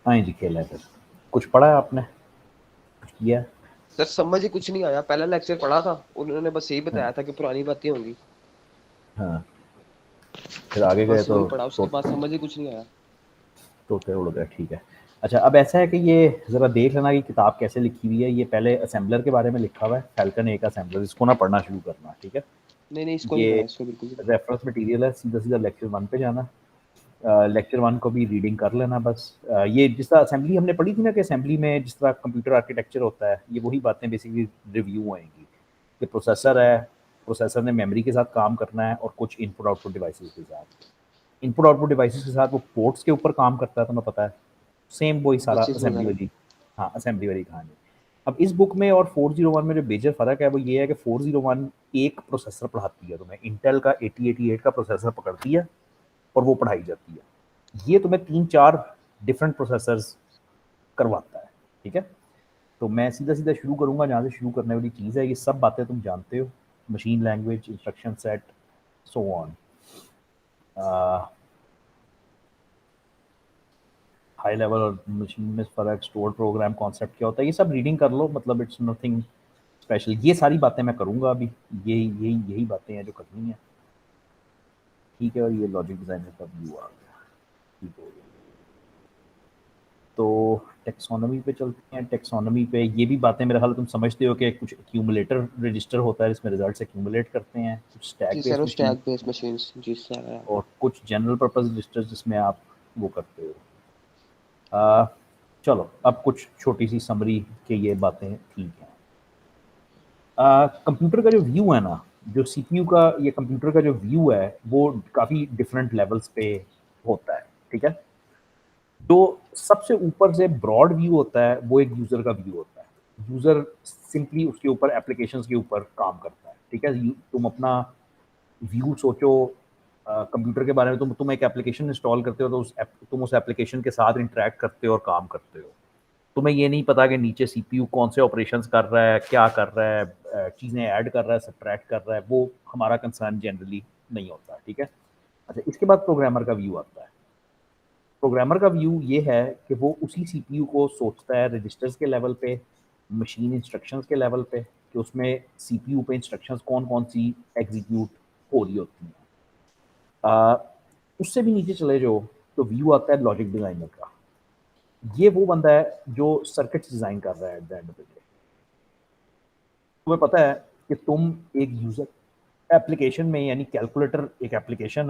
हाँ जी, खेला है फिर। कुछ पढ़ा है आपने? कुछ किया? सर समझ ही कुछ नहीं आया, पहला लेक्चर पढ़ा था, उन्होंने बस यही हाँ, बताया था कि पुरानी बातें होंगी। हाँ। फिर आगे गए बस तो वही पढ़ा, उसके तो बाद समझ ही कुछ नहीं आया। तोते उड़ गए, ठीक है। अच्छा, अब ऐसा है कि ये ज़रा देख लेना कि किताब कैसे लिखी हुई है। ये पहले असेंबलर के बारे में लिखा हुआ है, फ़ैल्कन एक असेंबलर, इसको ना पढ़ना शुरू करना, ठीक है? नहीं नहीं, इसको नहीं ये पढ़ा, इसको बिल्कुल भी नहीं। रेफरेंस मटेरियल है, सीधा-सीधा लेक्चर 1 पे जाना। लेक्चर 1 को भी रीडिंग कर लेना बस। ये जिस तरह असेंबली हमने पढ़ी थी ना, कि असेंबली में जिस तरह कंप्यूटर आर्किटेक्चर होता है, ये वही बातें बेसिकली रिव्यू होएँगी। कि प्रोसेसर ठीक है। है, प्रोसेसर ने मेमोरी के साथ काम करना है और कुछ इनपुट आउटपुट डिवाइसेज़ के साथ। इनपुट आउटपुट डिवाइसेज़ के साथ वो पोर्ट्स के ऊपर काम करता है, तुम्हें पता है। सेम वही सारा बसेस असेंबली वगैरह। वाली, हाँ, असेंबली वाली कहानी। अब इस बुक में और 401 में जो मेजर फ़र्क है वो ये है कि 401 एक प्रोसेसर पढ़ाती है तुम्हें, इंटेल का 8088 का प्रोसेसर पकड़ती है और वो पढ़ाई जाती है। ये तुम्हें 3-4 डिफरेंट प्रोसेसर्स करवाता है, ठीक है? तो मैं सीधा-सीधा शुरू करूँगा जहाँ से शुरू करने वाली चीज़ है, ये सब बातें तुम जानते हो, machine language, instruction set, so on. A, high level और मशीन में फ़र्क, स्टोर प्रोग्राम कॉन्सेप्ट क्या होता है, ये सब रीडिंग कर लो, मतलब इट्स नथिंग स्पेशल। ये सारी बातें मैं करूँगा अभी, यही बातें हैं जो करनी है, ठीक है? और ये लॉजिक डिज़ाइनर का व्यू आ गया, ठीक हो गया। तो टैक्सोनॉमी पे चलते हैं। टैक्सोनॉमी पे ये भी बातें मेरा ख़्याल तुम समझते हो कि कुछ एक्यूमुलेटर रजिस्टर होता है जिसमें रिज़ल्ट्स एक्यूमुलेट करते हैं, कुछ जी स्टैक सर, बेस्ड वो मशीन स्टैक बेस्ड मशीन्स, जी सर याद है। और कुछ जनरल पर्पस रजिस्टर्स जिसमें आप वो करते हो। अ, चलो अब कुछ छोटी सी समरी के ये बातें ठीक हैं। कंप्यूटर का जो व्यू है ना, जो सीपीयू का, ये कंप्यूटर का जो व्यू है वो काफ़ी डिफरेंट लेवल्स पे होता है, ठीक है? जो सबसे ऊपर से ब्रॉड व्यू होता है वो एक यूज़र का व्यू होता है। यूज़र सिंपली उसके ऊपर एप्लीकेशंस के ऊपर काम करता है, ठीक है? तुम अपना व्यू सोचो, कंप्यूटर के बारे में। तुम एक एप्लीकेशन इंस्टॉल करते हो तो तुम उस एप्लीकेशन के साथ इंटरैक्ट करते हो और काम करते हो। तुम्हें ये नहीं पता कि नीचे सीपीयू कौन से ऑपरेशंस कर रहा है, क्या कर रहा है, चीज़ें ऐड कर रहा है, सब्ट्रैक्ट कर रहा है, वो हमारा कंसर्न जनरली नहीं होता, ठीक है? अच्छा, इसके बाद प्रोग्रामर का व्यू आता है। प्रोग्रामर का व्यू ये है कि वो उसी सीपीयू को सोचता है रजिस्टर्स के लेवल पे, मशीन इंस्ट्रक्शंस के लेवल पे, कि उसमें सीपीयू पे इंस्ट्रक्शंस कौन-कौन सी एग्ज़ीक्यूट हो रही होती हैं। अ, उससे भी नीचे चले जाओ तो व्यू आता है लॉजिक डिज़ाइनर का। ये वो बंदा है जो सर्किट्स डिज़ाइन कर रहा है at the end of the day. तुम्हें पता है कि तुम एक यूज़र एप्लीकेशन में, यानी कैलकुलेटर एक एप्लीकेशन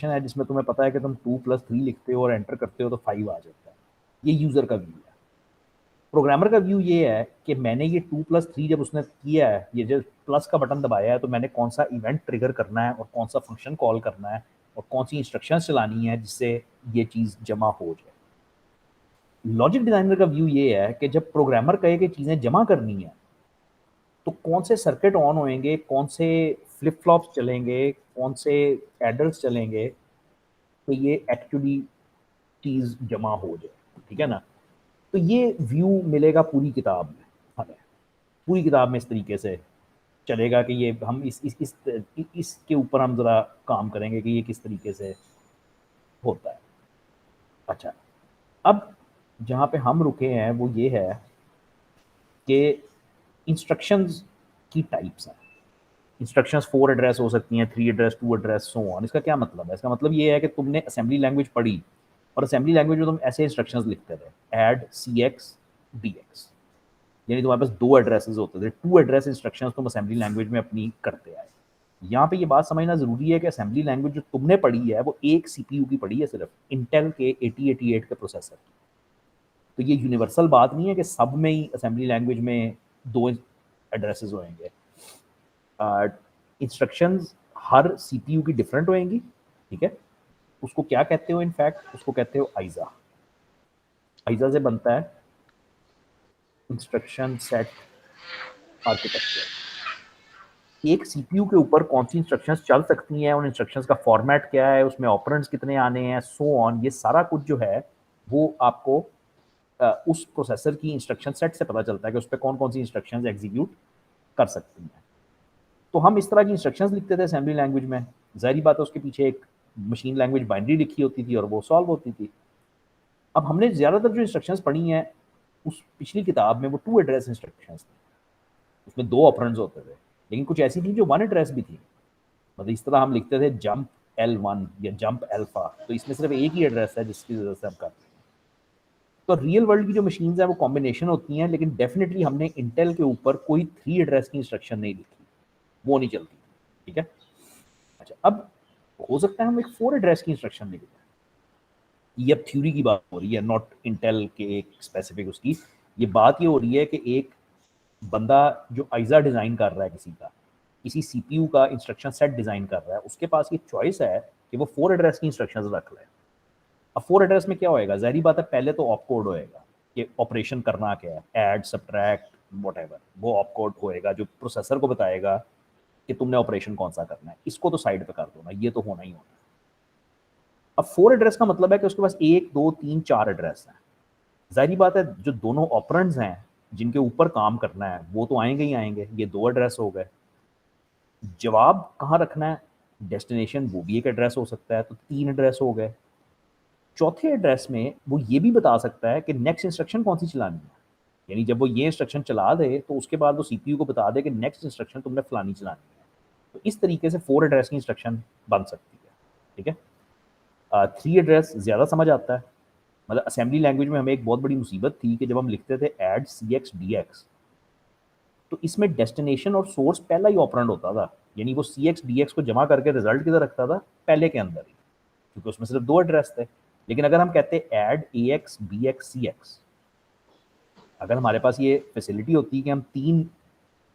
है जिसमें तुम्हें पता है कि तुम 2+3 लिखते हो और एंटर करते हो तो 5 आ जाता है। ये यूज़र का व्यू है। प्रोग्रामर का व्यू ये है कि मैंने ये 2+3 जब उसने किया है, ये जो प्लस का बटन दबाया है, तो मैंने कौन सा इवेंट ट्रिगर करना है और कौन सा फंक्शन कॉल करना है और कौन सी इंस्ट्रक्शंस चलानी है जिससे ये चीज़ जमा हो जाए। लॉजिक डिज़ाइनर का व्यू ये है कि जब प्रोग्रामर कहे कि चीज़ें जमा करनी है, तो कौन से सर्किट ऑन होएँगे, कौन से फ्लिप फ्लॉप्स चलेंगे, कौन से एडर्स चलेंगे, तो ये एक्चुअली चीज़ जमा हो जाए, ठीक है ना? तो ये व्यू मिलेगा पूरी किताब में हमें। पूरी किताब में इस तरीके से चलेगा कि ये हम इसके ऊपर हम ज़रा काम करेंगे कि ये किस तरीके से होता है। अच्छा, अब जहाँ पे हम रुके हैं वो ये है कि इंस्ट्रक्शंस की टाइप्स हैं। इंस्ट्रक्शंस 4 एड्रेस हो सकती हैं, 3 एड्रेस, 2 एड्रेस, सो ऑन। इसका क्या मतलब है? इसका मतलब ये है कि तुमने असेंबली लैंग्वेज पढ़ी और असेंबली लैंग्वेज में तुम ऐसे इंस्ट्रक्शंस लिखते थे, ऐड, सीएक्स, डीएक्स, यानी तुम्हारे पास 2 एड्रेसेस होते थे, 2 एड्रेस इंस्ट्रक्शंस तुम असेंबली लैंग्वेज में अपनी करते आए। यहाँ पे ये बात समझना ज़रूरी है कि असेंबली लैंग्वेज जो तुमने पढ़ी है वो एक सीपीयू की पढ़ी है, सिर्फ इंटेल के 8088 के प्रोसेसर की। तो ये यूनिवर्सल बात नहीं है कि सब में ही असेंबली लैंग्वेज में 2 एड्रेसेस होंगे। इंस्ट्रक्शंस हर सीपीयू की डिफरेंट होएंगी, ठीक है? उसको क्या कहते हो, इनफैक्ट उसको कहते हो आइजा। आइजा से बनता है इंस्ट्रक्शन सेट आर्किटेक्चर। एक सीपीयू के ऊपर कौन सी इंस्ट्रक्शंस चल सकती हैं, उन इंस्ट्रक्शंस का फॉर्मेट क्या है, उसमें ऑपरेंड्स कितने आने हैं, सो ऑन, ये सारा कुछ जो है वो आपको उस प्रोसेसर की इंस्ट्रक्शन सेट से पता चलता है कि उस पर कौन कौन सी इंस्ट्रक्शंस एग्जीक्यूट कर सकती हैं। तो हम इस तरह की इंस्ट्रक्शंस लिखते थे असेंबली लैंग्वेज में। ज़ाहिर बात है उसके पीछे एक मशीन लैंग्वेज बाइनरी लिखी होती थी और वो सॉल्व होती थी। अब हमने ज़्यादातर जो इंस्ट्रक्शंस पढ़ी हैं उस पिछली किताब में वो टू एड्रेस इंस्ट्रक्शंस थी, उसमें दो ऑपरेंड्स होते थे, लेकिन कुछ ऐसी थी जो वन एड्रेस भी थी। मतलब इस तरह हम लिखते थे जंप L1 या जंप अल्फा, तो इसमें सिर्फ एक ही एड्रेस है जिसकी वजह से हम कर रहे हैं। तो रियल वर्ल्ड की जो मशीन्स हैं वो कॉम्बिनेशन होती हैं, लेकिन डेफिनेटली हमने इंटेल के ऊपर कोई 3 एड्रेस की इंस्ट्रक्शन नहीं लिखी, वो नहीं चलती, ठीक है। अच्छा, अब हो सकता है हम एक 4 एड्रेस की इंस्ट्रक्शन लिख दें। ये अब थ्योरी की बात हो रही है, नॉट इंटेल के एक स्पेसिफिक उसकी। ये बात ये हो रही है कि एक बंदा जो आइजा डिज़ाइन कर रहा है किसी सीपीयू का इंस्ट्रक्शन सेट डिज़ाइन कर रहा है, उसके पास ये चॉइस है कि वो 4 एड्रेस की इंस्ट्रक्शंस रख ले। अब 4 एड्रेस में क्या होएगा, ज़ाहिर बात है पहले तो ऑप कोड होएगा कि ऑपरेशन करना क्या है, ऐड, सब्ट्रैक्ट, व्हाटएवर, वो ऑप कोड होएगा जो प्रोसेसर को बताएगा कि तुमने ऑपरेशन कौन सा करना है। इसको तो साइड पे कर दो ना, ये तो होना ही होना है। अब 4 एड्रेस का मतलब है कि उसके पास 1 2 3 4 एड्रेस हैं। ज़ाहिर बात है जो दोनों ऑपरेंड्स हैं जिनके ऊपर काम करना है वो तो आएंगे ही आएंगे, ये 2 एड्रेस हो गए। जवाब कहाँ रखना है, डेस्टिनेशन, वो भी एक एड्रेस हो सकता है, तो 3 एड्रेस हो गए। चौथे एड्रेस में वो ये भी बता सकता है कि नेक्स्ट इंस्ट्रक्शन कौन सी चलानी है, यानी जब वो ये इंस्ट्रक्शन चला दे तो उसके बाद वो सीपीयू को बता दे कि नेक्स्ट इंस्ट्रक्शन तुमने फलानी चलानी है। तो इस तरीके से 4 एड्रेस की इंस्ट्रक्शन बन सकती है, ठीक है। 3 एड्रेस ज़्यादा समझ आता है। मतलब असेंबली लैंग्वेज में हमें एक बहुत बड़ी मुसीबत थी कि जब हम लिखते थे ऐड CX DX, तो इसमें डेस्टिनेशन और सोर्स पहला ही ऑपरेंड होता था, यानी वो CX DX को जमा करके रिजल्ट किधर रखता था, पहले के अंदर ही, क्योंकि उसमें सिर्फ 2 एड्रेस थे। लेकिन अगर हम कहते ऐड AX BX CX, अगर हमारे पास ये फैसिलिटी होती कि हम 3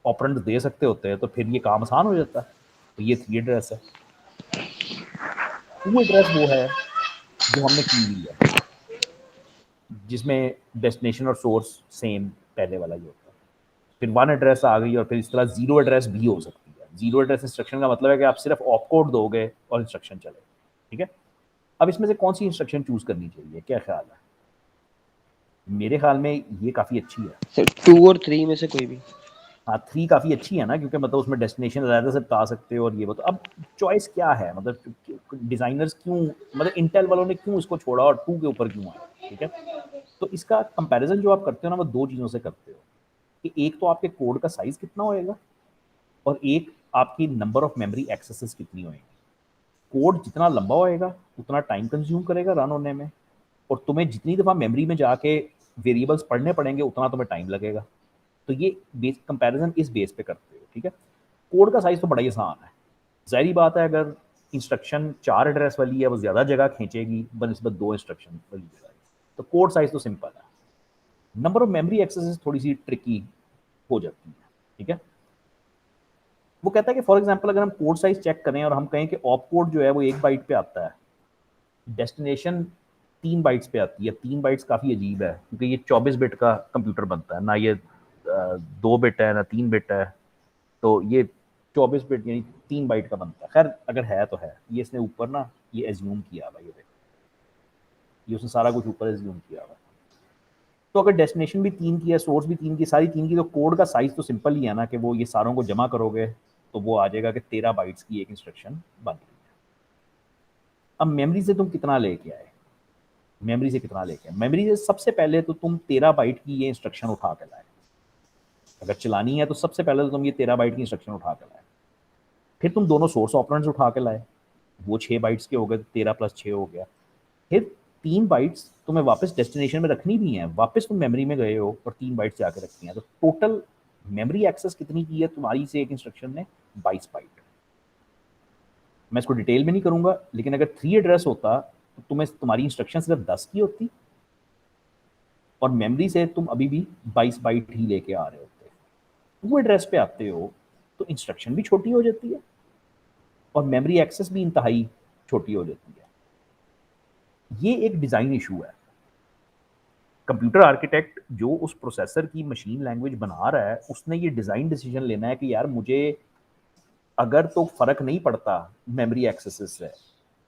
ऑपरेंड दे सकते होते हैं तो फिर ये काम आसान हो जाता। तो ये 3 एड्रेस है। 2 एड्रेस वो है जो हमने की हुई है, जिसमें डेस्टिनेशन और सोर्स सेम पहले वाला ही होता है। फिर 1 एड्रेस आ गई, और फिर इस तरह 0 एड्रेस भी हो सकती है। 0 एड्रेस इंस्ट्रक्शन का मतलब है कि आप सिर्फ ऑप कोड दोगे और इंस्ट्रक्शन चले, ठीक है। अब इसमें से कौन सी इंस्ट्रक्शन चूज करनी चाहिए, क्या ख्याल है? मेरे ख्याल में ये काफ़ी अच्छी है। सर 2 और 3 में से कोई भी। हाँ, 3 काफ़ी अच्छी है ना, क्योंकि मतलब उसमें डेस्टिनेशन ज़्यादा से बता सकते हो और ये वो। तो अब चॉइस क्या है, मतलब डिज़ाइनर्स क्यों, मतलब इंटेल वालों ने क्यों इसको छोड़ा और 2 के ऊपर क्यों आए, ठीक है। तो इसका कंपैरिजन जो आप करते हो ना, वो 2 चीज़ों से करते हो कि एक तो आपके कोड का साइज़ कितना होएगा, और एक आपकी नंबर ऑफ मेमोरी एक्सेसेस कितनी होएगी। कोड जितना लंबा होएगा उतना टाइम कंज्यूम करेगा रन होने में, और तुम्हें जितनी दफ़ा मेमोरी में जाके वेरिएबल्स पढ़ने पड़ेंगे उतना तुम्हें टाइम लगेगा। तो ये बेस कंपैरिजन इस बेस पे करते हो, ठीक है। कोड का साइज़ तो बड़ा ही आसान है। ज़ाहिर बात है अगर इंस्ट्रक्शन 4 एड्रेस वाली है वो ज़्यादा जगह खींचेगी बनिस्बत 2 इंस्ट्रक्शन वाली जगह। तो कोड साइज़ तो सिंपल है। नंबर ऑफ मेमोरी एक्सेसेस थोड़ी सी ट्रिकी हो जाती है, ठीक है। वो कहता है कि फॉर एग्जांपल अगर हम कोड साइज चेक करें और हम कहें कि ऑप कोड जो है वो 1 बाइट पे आता है, डेस्टिनेशन 3 बाइट्स पे आती है। 3 बाइट्स काफ़ी अजीब है क्योंकि ये 24 बिट का कंप्यूटर बनता है ना, ये 2 बिट है ना 3 बिट है। तो ये 24 बिट यानी 3 बाइट का बनता है। खैर अगर है तो है, ये इसने ऊपर ना ये एज्यूम किया हुआ, ये देखो, ये उसने सारा कुछ ऊपर एज्यूम किया हुआ। तो अगर डेस्टिनेशन भी 3 की है, सोर्स भी 3 की, सारी 3 की, तो कोड का साइज़ तो सिंपल ही है ना कि वो ये सारों को जमा करोगे तो वो आ जाएगा कि 13 बाइट्स की एक इंस्ट्रक्शन बन रही है। अब मेमोरी से तुम कितना लेके आए, मेमोरी से कितना लेके आए, मेमोरी से सबसे पहले तो तुम 13 बाइट की ये इंस्ट्रक्शन उठा के लाए। अगर चलानी है तो सबसे पहले तो तुम ये 13 बाइट की इंस्ट्रक्शन उठा के लाए। फिर तुम दोनों सोर्स ऑपरेंड्स उठा के लाए, वो 6 बाइट्स के हो गए, 13 + 6 हो गया। फिर 3 बाइट्स तुम्हें वापस डेस्टिनेशन में रखनी भी है, वापस तुम मेमोरी में गए हो और 3 बाइट्स जाके रखनी है। तो टोटल मेमोरी एक्सेस कितनी की है तुम्हारी से एक इंस्ट्रक्शन ने, 22 बाइट। मैं इसको डिटेल में नहीं करूंगा, लेकिन अगर 3 एड्रेस होता तो तुम्हें तुम्हारी इंस्ट्रक्शन सिर्फ 10 की होती और मेमोरी से तुम अभी भी 22 बाइट ही लेके आ रहे होते। 2 एड्रेस पे आते हो तो इंस्ट्रक्शन भी छोटी हो जाती है और मेमोरी एक्सेस भी इंतहाई छोटी हो जाती है। ये एक डिज़ाइन इशू है। कंप्यूटर आर्किटेक्ट जो उस प्रोसेसर की मशीन लैंग्वेज बना रहा है उसने ये डिज़ाइन डिसीजन लेना है कि यार मुझे अगर तो फ़र्क नहीं पड़ता मेमोरी एक्सेसेस से,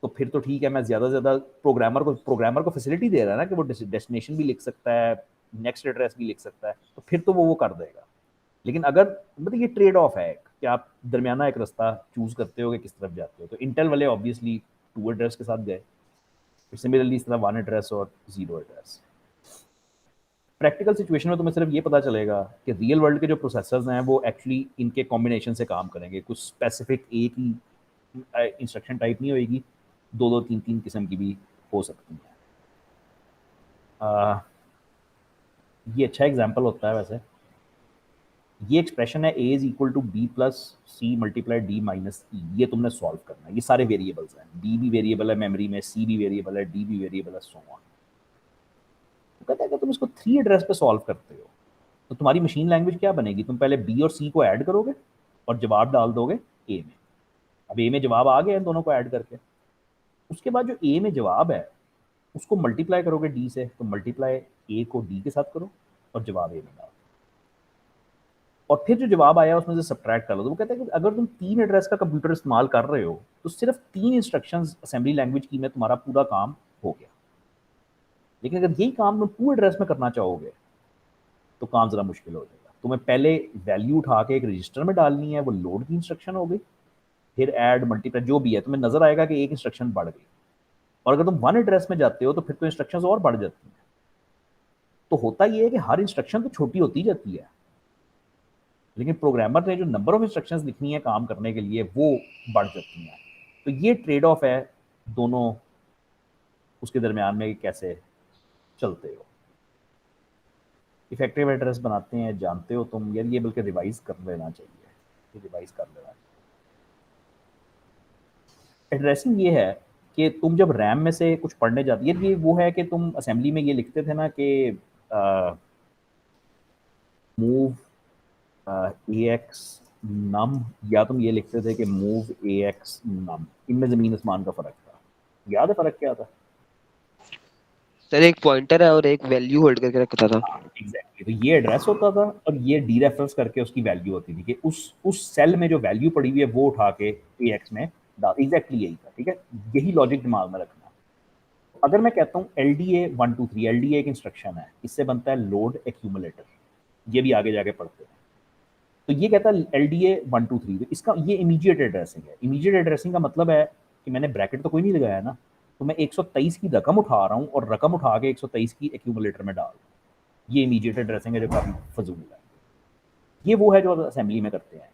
तो फिर तो ठीक है, मैं ज़्यादा से ज़्यादा प्रोग्रामर को फैसिलिटी दे रहा है ना कि वो डेस्टिनेशन भी लिख सकता है, नेक्स्ट एड्रेस भी लिख सकता है, तो फिर तो वो कर देगा। लेकिन अगर मतलब ये ट्रेड ऑफ है कि आप दरमियाना एक रास्ता चूज़ करते हो कि किस तरफ जाते हो। तो इंटेल वाले ऑब्वियसली 2 एड्रेस के साथ गए, फिर सिमिलरली इस तरह 1 एड्रेस और 0 एड्रेस। प्रैक्टिकल सिचुएशन में तुम्हें सिर्फ ये पता चलेगा कि रियल वर्ल्ड के जो प्रोसेसर्स हैं वो एक्चुअली इनके कॉम्बिनेशन से काम करेंगे, कुछ स्पेसिफिक एक ही इंस्ट्रक्शन टाइप नहीं होएगी, दो दो तीन तीन किस्म की भी हो सकती हैं। ये अच्छा एग्जांपल होता है वैसे। ये एक्सप्रेशन है a is equal to B plus C multiply D minus E, ये तुमने सॉल्व करना है। ये सारे वेरिएबल्स हैं, b भी वेरिएबल है मेमोरी में, c भी वेरिएबल है, d भी वेरिएबल है, सो ऑन। तो कहता है कि तुम इसको 3 एड्रेस पे सॉल्व करते हो तो तुम्हारी मशीन लैंग्वेज क्या बनेगी? तुम पहले b और c को ऐड करोगे और जवाब डाल दोगे a में। अब a में जवाब आ गया इन दोनों को ऐड करके, उसके बाद जो a में जवाब है उसको मल्टीप्लाई करोगे d से, तो मल्टीप्लाई a को d के साथ करो और जवाब a में डालो, और फिर जो जवाब आया उसमें से सब्ट्रैक्ट कर लो। तो वो कहता है कि अगर तुम 3 एड्रेस का कंप्यूटर इस्तेमाल कर रहे हो तो सिर्फ 3 इंस्ट्रक्शंस असेंबली लैंग्वेज की में तुम्हारा पूरा काम हो गया। लेकिन अगर यही काम तुम 2 एड्रेस में करना चाहोगे तो काम ज़रा मुश्किल हो जाएगा। तुम्हें पहले वैल्यू उठा के एक रजिस्टर में डालनी है, वो लोड की इंस्ट्रक्शन हो गई, फिर ऐड मल्टीप्लाई जो भी है, तुम्हें नजर आएगा कि एक इंस्ट्रक्शन बढ़ गई। और अगर तुम 1 एड्रेस में जाते हो तो फिर तो इंस्ट्रक्शंस और बढ़ जाती हैं। तो होता ये है कि हर इंस्ट्रक्शन तो छोटी होती जाती है, लेकिन प्रोग्रामर ने जो नंबर ऑफ इंस्ट्रक्शंस लिखनी है काम करने के लिए वो बढ़ जाती हैं। तो ये ट्रेड ऑफ है दोनों उसके दरमियान में कि कैसे चलते हो। इफेक्टिव एड्रेस बनाते हैं, जानते हो तुम यार, ये बल्कि रिवाइज कर लेना चाहिए, ये रिवाइज कर लेना चाहिए। एड्रेसिंग ये है कि तुम जब रैम में से कुछ पढ़ने जाती है, ये वो है कि तुम असेंबली में ये लिखते थे ना कि मूव ए एक्स नम, या तुम ये लिखते थे कि मूव ए एक्स नम, इनमें ज़मीन आसमान का फ़र्क था। याद है फ़र्क क्या था? सर एक पॉइंटर है और एक वैल्यू होल्ड करके रखता था। एग्जैक्टली, तो ये एड्रेस होता था और ये डी रेफरेंस करके उसकी वैल्यू होती थी कि उस सेल में जो वैल्यू पड़ी हुई है वो उठा के ए एक्स में डाल। एग्जैक्टली यही था, ठीक है। यही लॉजिक दिमाग में रखना। अगर मैं कहता हूँ L D A 1 2 3, L D A एक इंस्ट्रक्शन है, इससे बनता है लोड एक्यूमुलेटर, ये भी आगे जाके पढ़ते हैं। तो ये कहता है एल डी ए 1 2 3, तो इसका ये इमीडिएट एड्रेसिंग है। इमीडिएट एड्रेसिंग का मतलब है कि मैंने ब्रैकेट तो कोई नहीं लगाया ना, तो मैं 123 की रकम उठा रहा हूँ और रकम उठा के 123 की एक्यूमुलेटर में डाल रहा हूँ। ये इमीडिएट एड्रेसिंग है जो काफ़ी फजूल है। ये वो है जो असेंबली में करते हैं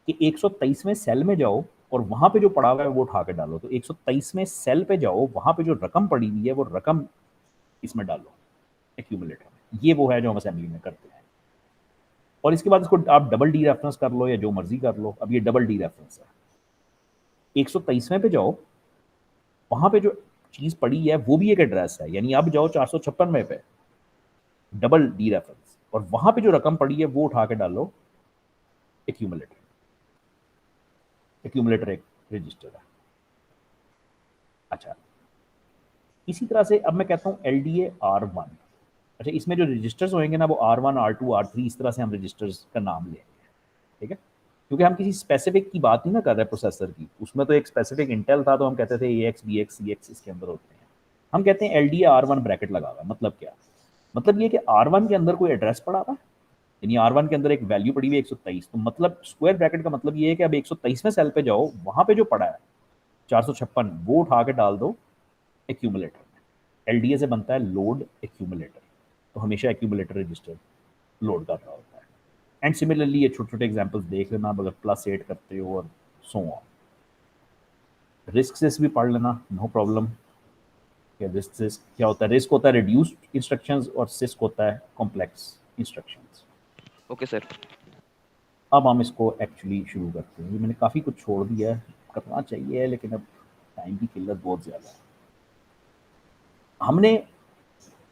कि 123वें सेल में जाओ और वहाँ पे जो पड़ा हुआ है वो उठा के डालो। तो 123वें सेल पे जाओ, वहाँ पे जो रकम पड़ी हुई है वो रकम इसमें डालो एक्यूमुलेटर में। ये वो है जो हम असेंबली में करते हैं। और इसके बाद इसको आप डबल डी रेफरेंस कर लो या जो मर्जी कर लो। अब ये डबल डी रेफरेंस है, 123वें पे जाओ, वहाँ पे जो चीज़ पड़ी है वो भी एक एड्रेस है, यानी अब जाओ 456वें पे, डबल डी रेफरेंस, और वहाँ पे जो रकम पड़ी है वो उठा के डालो एक्यूमुलेटर। एक्यूमुलेटर एक रजिस्टर है। अच्छा, इसी तरह से अब मैं कहता हूँ एल डी ए R1। अच्छा, इसमें जो रजिस्टर्स होंगे ना वो R1 R2 R3, इस तरह से हम रजिस्टर्स का नाम लेंगे, ठीक है। क्योंकि हम किसी स्पेसिफिक की बात नहीं ना कर रहे प्रोसेसर की। उसमें तो एक स्पेसिफिक इंटेल था तो हम कहते थे AX BX CX इसके अंदर होते हैं। हम कहते हैं LDA R1 ब्रैकेट लगा हुआ। मतलब क्या? मतलब ये कि R1 के अंदर कोई एड्रेस पड़ा हुआ है, यानी R1 के अंदर एक वैल्यू पड़ी हुई है 123। तो मतलब स्क्वायर ब्रैकेट का मतलब ये है कि अब 123वें सेल पे जाओ, वहाँ पे जो पड़ा है 456 वो उठा के डाल दो एक्यूमुलेटर में। LDA से बनता है लोड एक्यूमुलेटर, तो हमेशा एक्यूमुलेटर रजिस्टर लोड कर रहा होता है। एंड सिमिलरली ये छोटे छोटे एग्जांपल्स देख लेना, अगर +8 करते हो और सो ऑन। रिस्क सिस भी पढ़ लेना, नो प्रॉब्लम। रिस्क सिस क्या होता है? रिस्क होता है रिड्यूस्ड इंस्ट्रक्शंस और सिस्क होता है कॉम्प्लेक्स इंस्ट्रक्शंस। Okay sir. अब हम इसको एक्चुअली शुरू करते हैं। ये मैंने काफ़ी कुछ छोड़ दिया है, करना चाहिए लेकिन अब टाइम की किल्लत बहुत ज़्यादा है। हमने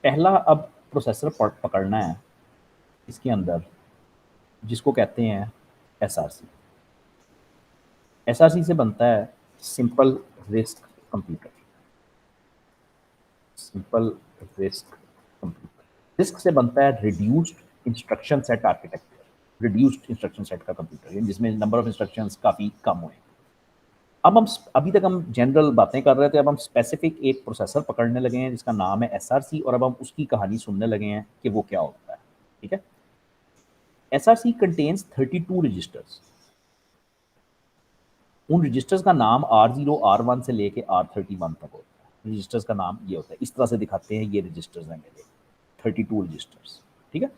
पहला अब प्रोसेसर पकड़ना है इसके अंदर, जिसको कहते हैं SRC। SRC से बनता है simple risk computer. Simple risk computer. Risk से बनता है reduced instruction set architecture. Reduced instruction set का कंप्यूटर, यानी जिसमें नंबर ऑफ इंस्ट्रक्शंस काफ़ी कम हुए। अब हम अभी तक हम जनरल बातें कर रहे थे, अब हम स्पेसिफिक एक प्रोसेसर पकड़ने लगे हैं जिसका नाम है SRC, और अब हम उसकी कहानी सुनने लगे हैं कि वो क्या होता है, ठीक है। SRC contains 32 registers. उन रजिस्टर्स का नाम R0 R1 से लेके R31 तक होता है। रजिस्टर्स का नाम ये होता है, इस तरह से दिखाते हैं, ये रजिस्टर्स हैं मेरे 32 रजिस्टर्स, ठीक है।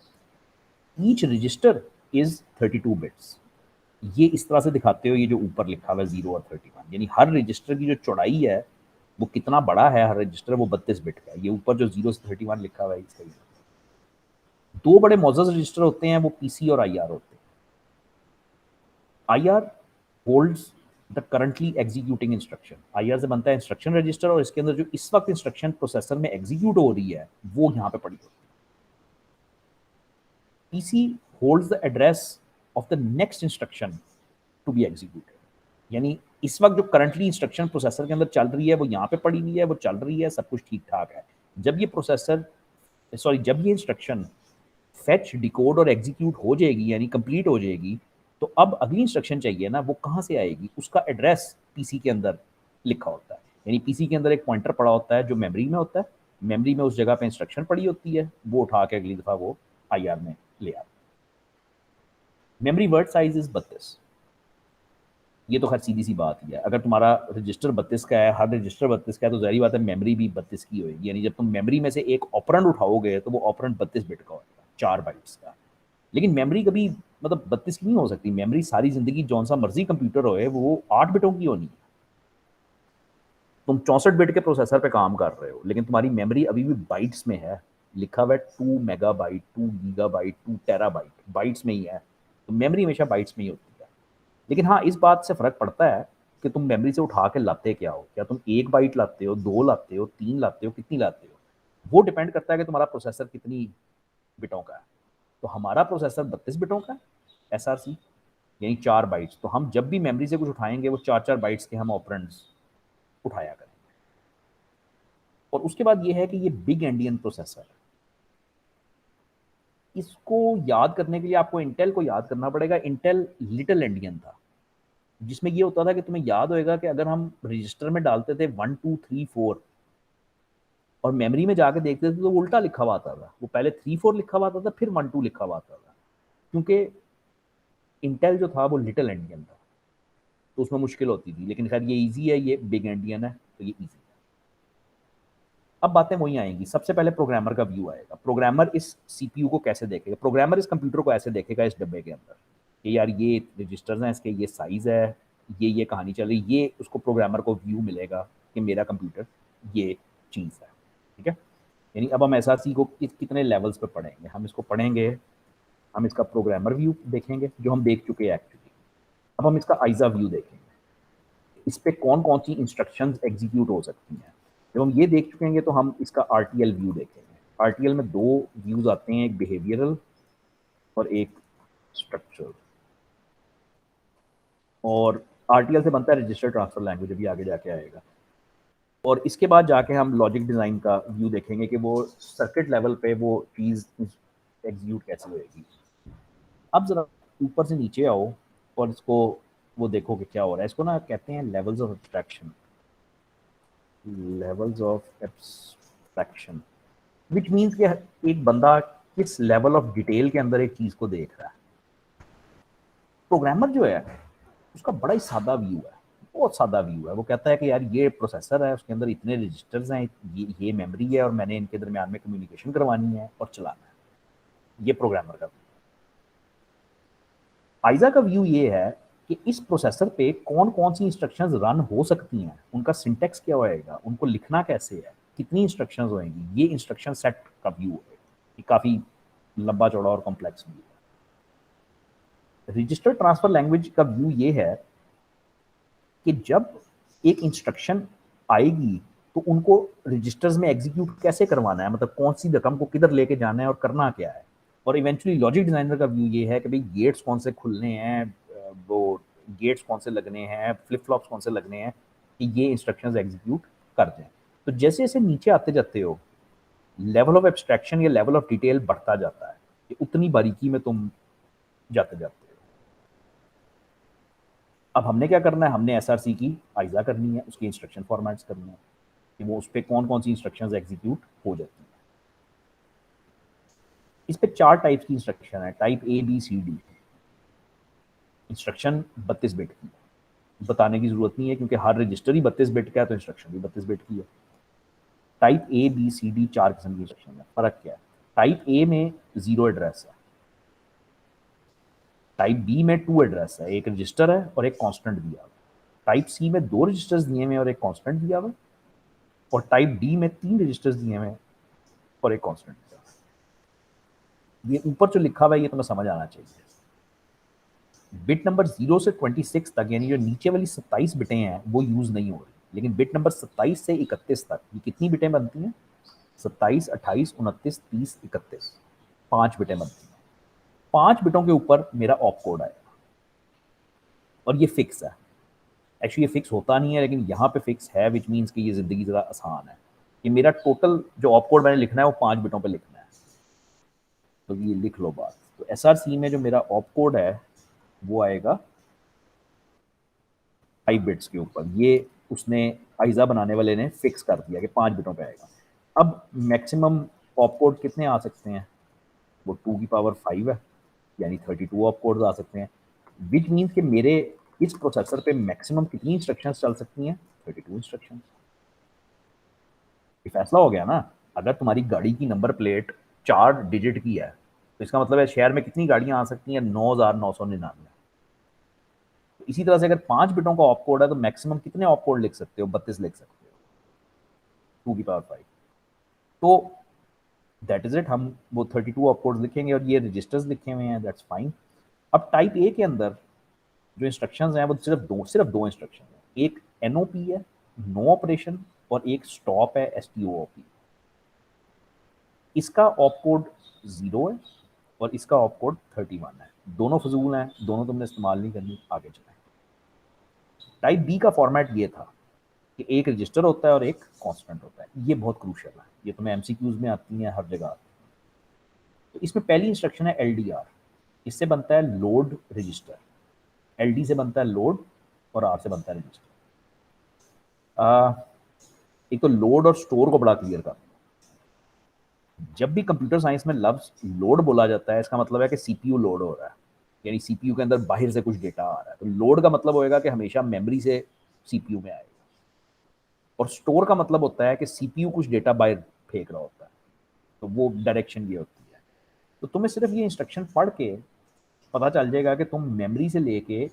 Each resistor is 32 bits. ये इस तरह से दिखाते हो, ये जो ऊपर लिखा हुआ है 0 और 31, यानी हर रजिस्टर की जो चौड़ाई है वो कितना बड़ा है, हर रजिस्टर वो 32 बिट का है। ये ऊपर जो 0 से 31 लिखा हुआ है इसका ये। दो बड़े मोजस रजिस्टर होते हैं, वो पीसी और आईआर होते हैं। IR holds the currently executing instruction. IR से बनता है इंस्ट्रक्शन रजिस्टर, और इसके अंदर जो इस वक्त इंस्ट्रक्शन प्रोसेसर में एग्जीक्यूट हो रही है वो यहाँ पे पड़ी होती है। PC holds the address of the next instruction to be executed, यानी इस वक्त जो करंटली इंस्ट्रक्शन प्रोसेसर के अंदर चल रही है वो यहाँ पे पड़ी हुई है, वो चल रही है, सब कुछ ठीक ठाक है। जब ये प्रोसेसर जब ये इंस्ट्रक्शन फेच, डिकोड और एग्जीक्यूट हो जाएगी, यानी कंप्लीट हो जाएगी, तो अब अगली इंस्ट्रक्शन चाहिए ना, वो कहाँ से आएगी, उसका एड्रेस पीसी के अंदर लिखा होता है। यानी पीसी के अंदर एक पॉइंटर पड़ा होता है जो मेमोरी में होता है, मेमोरी में उस जगह पे इंस्ट्रक्शन पड़ी होती है, वो उठा के अगली दफ़ा वो आईआर में ले आता है। Memory word size is 32। ये तो खैर सीधी सी बात ही है, अगर तुम्हारा रजिस्टर 32 का है, हर रजिस्टर 32 का है, तो जाहिर बात है मेमोरी भी 32 की होगी। यानी जब तुम मेमोरी में से एक ऑपरेंड उठाओगे तो वो ऑपरेंड 32 बिट का होगा, 4 बाइट्स का। लेकिन मेमोरी कभी मतलब 32 की नहीं हो सकती। मेमोरी सारी जिंदगी जौन सा मर्जी कंप्यूटर होए वो 8 बिटों की होनी है। तुम 64 बिट के प्रोसेसर पे काम कर रहे हो, लेकिन तुम्हारी मेमोरी अभी भी बाइट्स में है, लिखा हुआ है 2 मेगाबाइट, 2 गीगाबाइट, 2 टेराबाइट, बाइट्स में ही है। तो मेमोरी हमेशा बाइट्स में ही होती है। लेकिन हाँ, इस बात से फ़र्क पड़ता है कि तुम मेमोरी से उठा के लाते क्या हो, क्या तुम 1 बाइट लाते हो, 2 लाते हो, 3 लाते हो, कितनी लाते हो, वो डिपेंड करता है कि तुम्हारा प्रोसेसर कितनी बिटों का है। तो हमारा प्रोसेसर 32 बिटों का SRC, यानी 4 बाइट्स। तो हम जब भी मेमोरी से कुछ उठाएंगे वो 4-4 बाइट्स के हम ऑपरेंड्स उठाया करेंगे। और उसके बाद ये है कि ये बिग एंडियन प्रोसेसर, इसको याद करने के लिए आपको इंटेल को याद करना पड़ेगा। इंटेल लिटिल एंडियन था, जिसमें ये होता था कि तुम्हें याद होएगा कि अगर हम रजिस्टर में डालते थे 1 2 3 4 और मेमोरी में जाके देखते थे तो वो उल्टा लिखा हुआ आता था। वो पहले 3 4 लिखा हुआ आता था, फिर 1 2 लिखा हुआ आता था, क्योंकि इंटेल जो था वो लिटिल एंडियन था, तो उसमें मुश्किल होती थी। लेकिन खैर ये ईजी है, ये बिग एंडियन है, तो ये ईजी है। अब बातें वहीं आएंगी। सबसे पहले प्रोग्रामर का व्यू आएगा। प्रोग्रामर इस सीपीयू को कैसे देखेगा, प्रोग्रामर इस कंप्यूटर को ऐसे देखेगा इस डब्बे के अंदर कि यार ये रजिस्टर्स हैं, इसके ये साइज़ है, ये कहानी चल रही, ये उसको प्रोग्रामर को व्यू मिलेगा कि मेरा कंप्यूटर ये चीज़ है, ठीक है। यानी अब हम SRC को कितने लेवल्स पे पढ़ेंगे, हम इसको पढ़ेंगे, हम इसका प्रोग्रामर व्यू देखेंगे जो हम देख चुके हैं एक्चुअली। अब हम इसका आइजा व्यू देखेंगे, इस पे कौन कौन सी इंस्ट्रक्शंस एग्जीक्यूट हो सकती हैं। जब हम ये देख चुकेंगे तो हम इसका RTL व्यू देखेंगे। RTL में दो व्यूज आते हैं, एक बिहेवियरल और एक स्ट्रक्चरल। और RTL से बनता है रजिस्टर ट्रांसफर लैंग्वेज, अभी आगे जाके आएगा। और इसके बाद जाके हम लॉजिक डिज़ाइन का व्यू देखेंगे कि वो सर्किट लेवल पे वो चीज़ एग्जीक्यूट कैसे होएगी। अब ज़रा ऊपर से नीचे आओ और इसको वो देखो कि क्या हो रहा है। इसको ना कहते हैं levels of abstraction, levels of abstraction, which means कि एक बंदा किस लेवल ऑफ डिटेल के अंदर एक चीज़ को देख रहा है। प्रोग्रामर जो है उसका बड़ा ही सादा व्यू है, बहुत सादा व्यू है। वो कहता है कि यार ये प्रोसेसर है, उसके अंदर इतने रजिस्टर्स हैं, ये मेमोरी है, और मैंने इनके दरमियान में कम्युनिकेशन करवानी है और चलाना है। ये प्रोग्रामर का। आइजा का व्यू ये है कि इस प्रोसेसर पे कौन कौन सी इंस्ट्रक्शंस रन हो सकती हैं, उनका सिंटेक्स क्या होएगा, उनको लिखना कैसे है, कितनी इंस्ट्रक्शंस होएंगी, ये इंस्ट्रक्शन सेट का व्यू है। ये काफ़ी लंबा चौड़ा और कॉम्प्लेक्स व्यू है। रजिस्टर ट्रांसफर लैंग्वेज का व्यू ये है कि जब एक इंस्ट्रक्शन आएगी तो उनको रजिस्टर्स में एग्जीक्यूट कैसे करवाना है, मतलब कौन सी रकम को किधर लेके जाना है और करना क्या है। और इवेंचुअली लॉजिक डिज़ाइनर का व्यू ये है कि भाई गेट्स कौन से खुलने हैं, वो गेट्स कौन से लगने हैं, फ्लिप फ्लॉप्स कौन से लगने हैं कि ये इंस्ट्रक्शंस एग्जीक्यूट कर दें। तो जैसे जैसे नीचे आते जाते हो, लेवल ऑफ एब्स्ट्रैक्शन या लेवल ऑफ डिटेल बढ़ता जाता है कि उतनी बारीकी में तुम जाते जाते हो। अब हमने क्या करना है, हमने SRC की आइजा करनी है, उसकी इंस्ट्रक्शन फॉर्मेट्स करनी है कि वो उस पर कौन कौन सी इंस्ट्रक्शंस एग्जीक्यूट हो जाती हैं। इस पे 4 टाइप्स की इंस्ट्रक्शन है, type A B C D। Instruction 32 bit की, बताने की ज़रूरत नहीं है क्योंकि हर रजिस्टर ही 32 बिट का है, तो इंस्ट्रक्शन भी 32 बिट की है। Type A B C D 4 किस्म की इंस्ट्रक्शन है। फ़र्क क्या है? टाइप ए में 0 एड्रेस है, टाइप बी में 2 एड्रेस है, एक रजिस्टर है और एक कांस्टेंट दिया हुआ है। टाइप सी में 2 रजिस्टर्स दिए हुए हैं और एक कांस्टेंट दिया हुआ है, और टाइप डी में 3 रजिस्टर्स दिए हुए हैं और एक कांस्टेंट दिया हुआ है। ये ऊपर जो लिखा हुआ है ये तुम्हें समझ आना चाहिए। बिट नंबर 0 से 26 तक, यानी जो नीचे वाली 27 बिटें हैं वो यूज़ नहीं हो रही, लेकिन बिट नंबर 27 से 31 तक ये कितनी बिटें बनती हैं? 27, 28, 29, 30, 31, 5 बिटें बनती हैं। 5 बिटों के ऊपर मेरा ऑप कोड आएगा और ये फिक्स है। एक्चुअली ये फिक्स होता नहीं है, लेकिन यहाँ पे फिक्स है, विच मीन्स कि ये ज़िंदगी ज़रा आसान है। कि मेरा टोटल जो ऑप कोड मैंने लिखना है वो 5 बिटों पे लिखना है, तो ये लिख लो बात। तो SRC में जो मेरा ऑप कोड है वो आएगा 5 बिट्स के ऊपर। ये उसने आइज़ा बनाने वाले ने फिक्स कर दिया कि 5 बिटों पे आएगा। अब मैक्सिमम ऑप कोड कितने आ सकते हैं? वो 2 की पावर 5 है, यानी 32 ऑप कोड्स आ सकते हैं, विच मीन्स कि मेरे इस प्रोसेसर पे मैक्सिमम कितनी इंस्ट्रक्शंस चल सकती हैं? 32 इंस्ट्रक्शंस। ये फैसला हो गया ना। अगर तुम्हारी गाड़ी की नंबर प्लेट 4 डिजिट की है तो इसका मतलब है शहर में कितनी गाड़ियां आ सकती हैं? 9,999। इसी तरह से अगर 5 बिटों का ऑप कोड है तो मैक्सिमम कितने ऑप कोड लिख सकते हो? 32 लिख सकते हो, 2 की पावर 5। तो दैट इज इट। हम वो 32 ऑप कोड लिखेंगे और ये रजिस्टर्स लिखे हुए हैं, दैट्स फाइन। अब टाइप ए के अंदर जो इंस्ट्रक्शंस हैं वो सिर्फ दो इंस्ट्रक्शन है। एक NOP है, नो ऑपरेशन, और एक स्टॉप है, STOP। इसका ऑप कोड 0 है और इसका ऑप कोड 31 है। दोनों फजूल हैं, दोनों तुमने इस्तेमाल नहीं करनी। आगे चलें। टाइप बी का फॉर्मेट ये था कि एक रजिस्टर होता है और एक कांस्टेंट होता है। ये बहुत क्रूशियल है, ये तुम्हें MCQs में आती हैं हर जगह। तो इसमें पहली इंस्ट्रक्शन है LDR। इससे बनता है लोड रजिस्टर। LD से बनता है लोड और R से बनता है रजिस्टर। एक तो लोड और स्टोर को बड़ा क्लियर कर। जब भी कंप्यूटर साइंस में लफ्ज लोड बोला जाता है इसका मतलब है कि CPU लोड हो रहा है, यानी CPU के अंदर बाहर से कुछ डेटा आ रहा है। तो लोड का मतलब होएगा कि हमेशा मेमोरी से CPU में आएगा, और स्टोर का मतलब होता है कि CPU कुछ डेटा बाहर फेंक रहा होता है, तो वो डायरेक्शन ये होती है। तो तुम्हें सिर्फ ये इंस्ट्रक्शन पढ़ के पता चल जाएगा कि तुम मेमोरी से लेके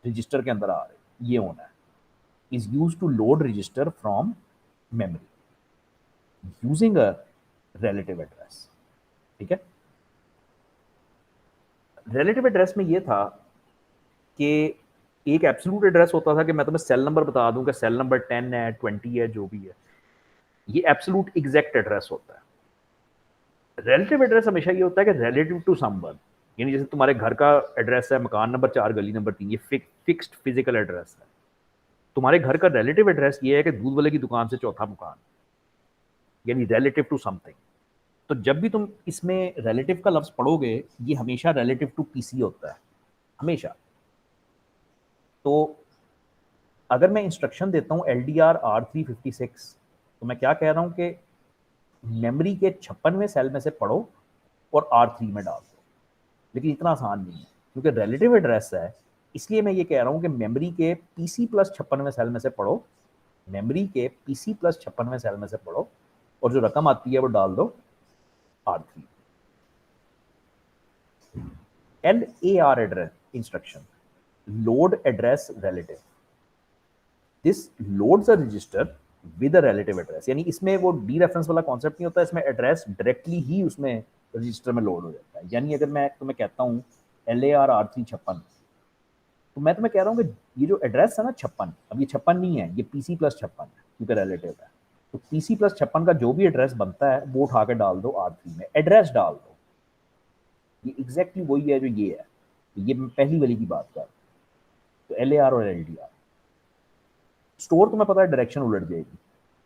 रजिस्टर के अंदर आ रहे हो। ये होना है, is use to load register from memory using a relative address. ठीक है। रिलेटिव एड्रेस में ये था कि एक एब्सोल्यूट एड्रेस होता था कि मैं तुम्हें सेल नंबर बता दूं कि सेल नंबर 10 है, 20 है, जो भी है। ये एब्सोल्यूट एग्जैक्ट एड्रेस होता है। रिलेटिव एड्रेस हमेशा ये होता है कि रिलेटिव टू समवन, यानी जैसे तुम्हारे घर का एड्रेस है मकान नंबर 4 गली नंबर 3, ये फिक्स्ड फिजिकल एड्रेस है। तुम्हारे घर का रिलेटिव एड्रेस ये है कि दूध वाले की दुकान से चौथा मकान, यानी रिलेटिव टू समथिंग। तो जब भी तुम इसमें रिलेटिव का लफ्ज पढ़ोगे ये हमेशा रिलेटिव टू PC होता है, हमेशा। तो अगर मैं इंस्ट्रक्शन देता हूँ LDR R356, तो मैं क्या कह रहा हूँ कि मेमोरी के 56वें सेल में से पढ़ो और R3 में डाल दो। लेकिन इतना आसान नहीं है क्योंकि रिलेटिव एड्रेस है, इसलिए मैं ये कह रहा हूँ कि मेमोरी के PC प्लस 56वें सेल में से पढ़ो, मेमोरी के PC प्लस 56वें सेल में से पढ़ो, और जो रकम आती है वो डाल दो R3। LAR address instruction, load address relative. This loads a resistor with a relative address, यानी इसमें वो डी रेफरेंस वाला कॉन्सेप्ट नहीं होता, इसमें एड्रेस डायरेक्टली ही उसमें रजिस्टर में लोड हो जाता है। यानी अगर मैं तुम्हें कहता हूँ LAR R356, तो मैं तुम्हें कह रहा हूँ कि ये जो एड्रेस है ना 56, अब ये 56 नहीं है, ये PC प्लस 56 है क्योंकि रिलेटिव है। तो PC प्लस 56 का जो भी एड्रेस बनता है वो उठा के डाल दो R3 में, एड्रेस डाल दो। ये एग्जैक्टली वही है जो ये है। तो ये मैं पहली वाली की बात कर रहा हूँ। तो LAR और LDR। स्टोर तुम्हें पता है डायरेक्शन उलट जाएगी।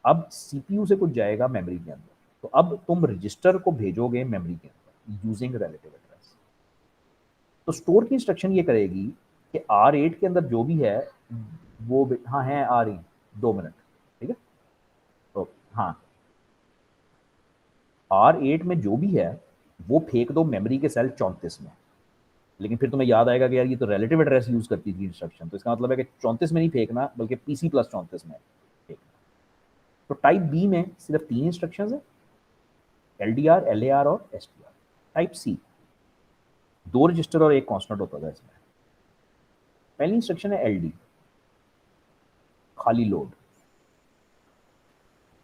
अब CPU से कुछ जाएगा मेमोरी के अंदर, तो अब तुम रजिस्टर को भेजोगे मेमोरी के अंदर यूजिंग रिलेटिव एड्रेस। तो स्टोर की इंस्ट्रक्शन ये करेगी कि R8 के अंदर जो भी है वो हाँ है R8, 2 मिनट। ठीक है। तो हाँ, R8 में जो भी है वो फेंक दो मेमोरी के सेल 34 में। लेकिन फिर तुम्हें याद आएगा कि यार ये तो रिलेटिव एड्रेस यूज़ करती थी इंस्ट्रक्शन, तो इसका मतलब है कि 34 में नहीं फेंकना बल्कि PC प्लस 34 में फेंकना। तो टाइप बी में सिर्फ 3 इंस्ट्रक्शंस है, LDR, LAR और STR। टाइप सी 2 रजिस्टर और 1 कांस्टेंट होता था इसमें। पहली इंस्ट्रक्शन है LD, खाली लोड।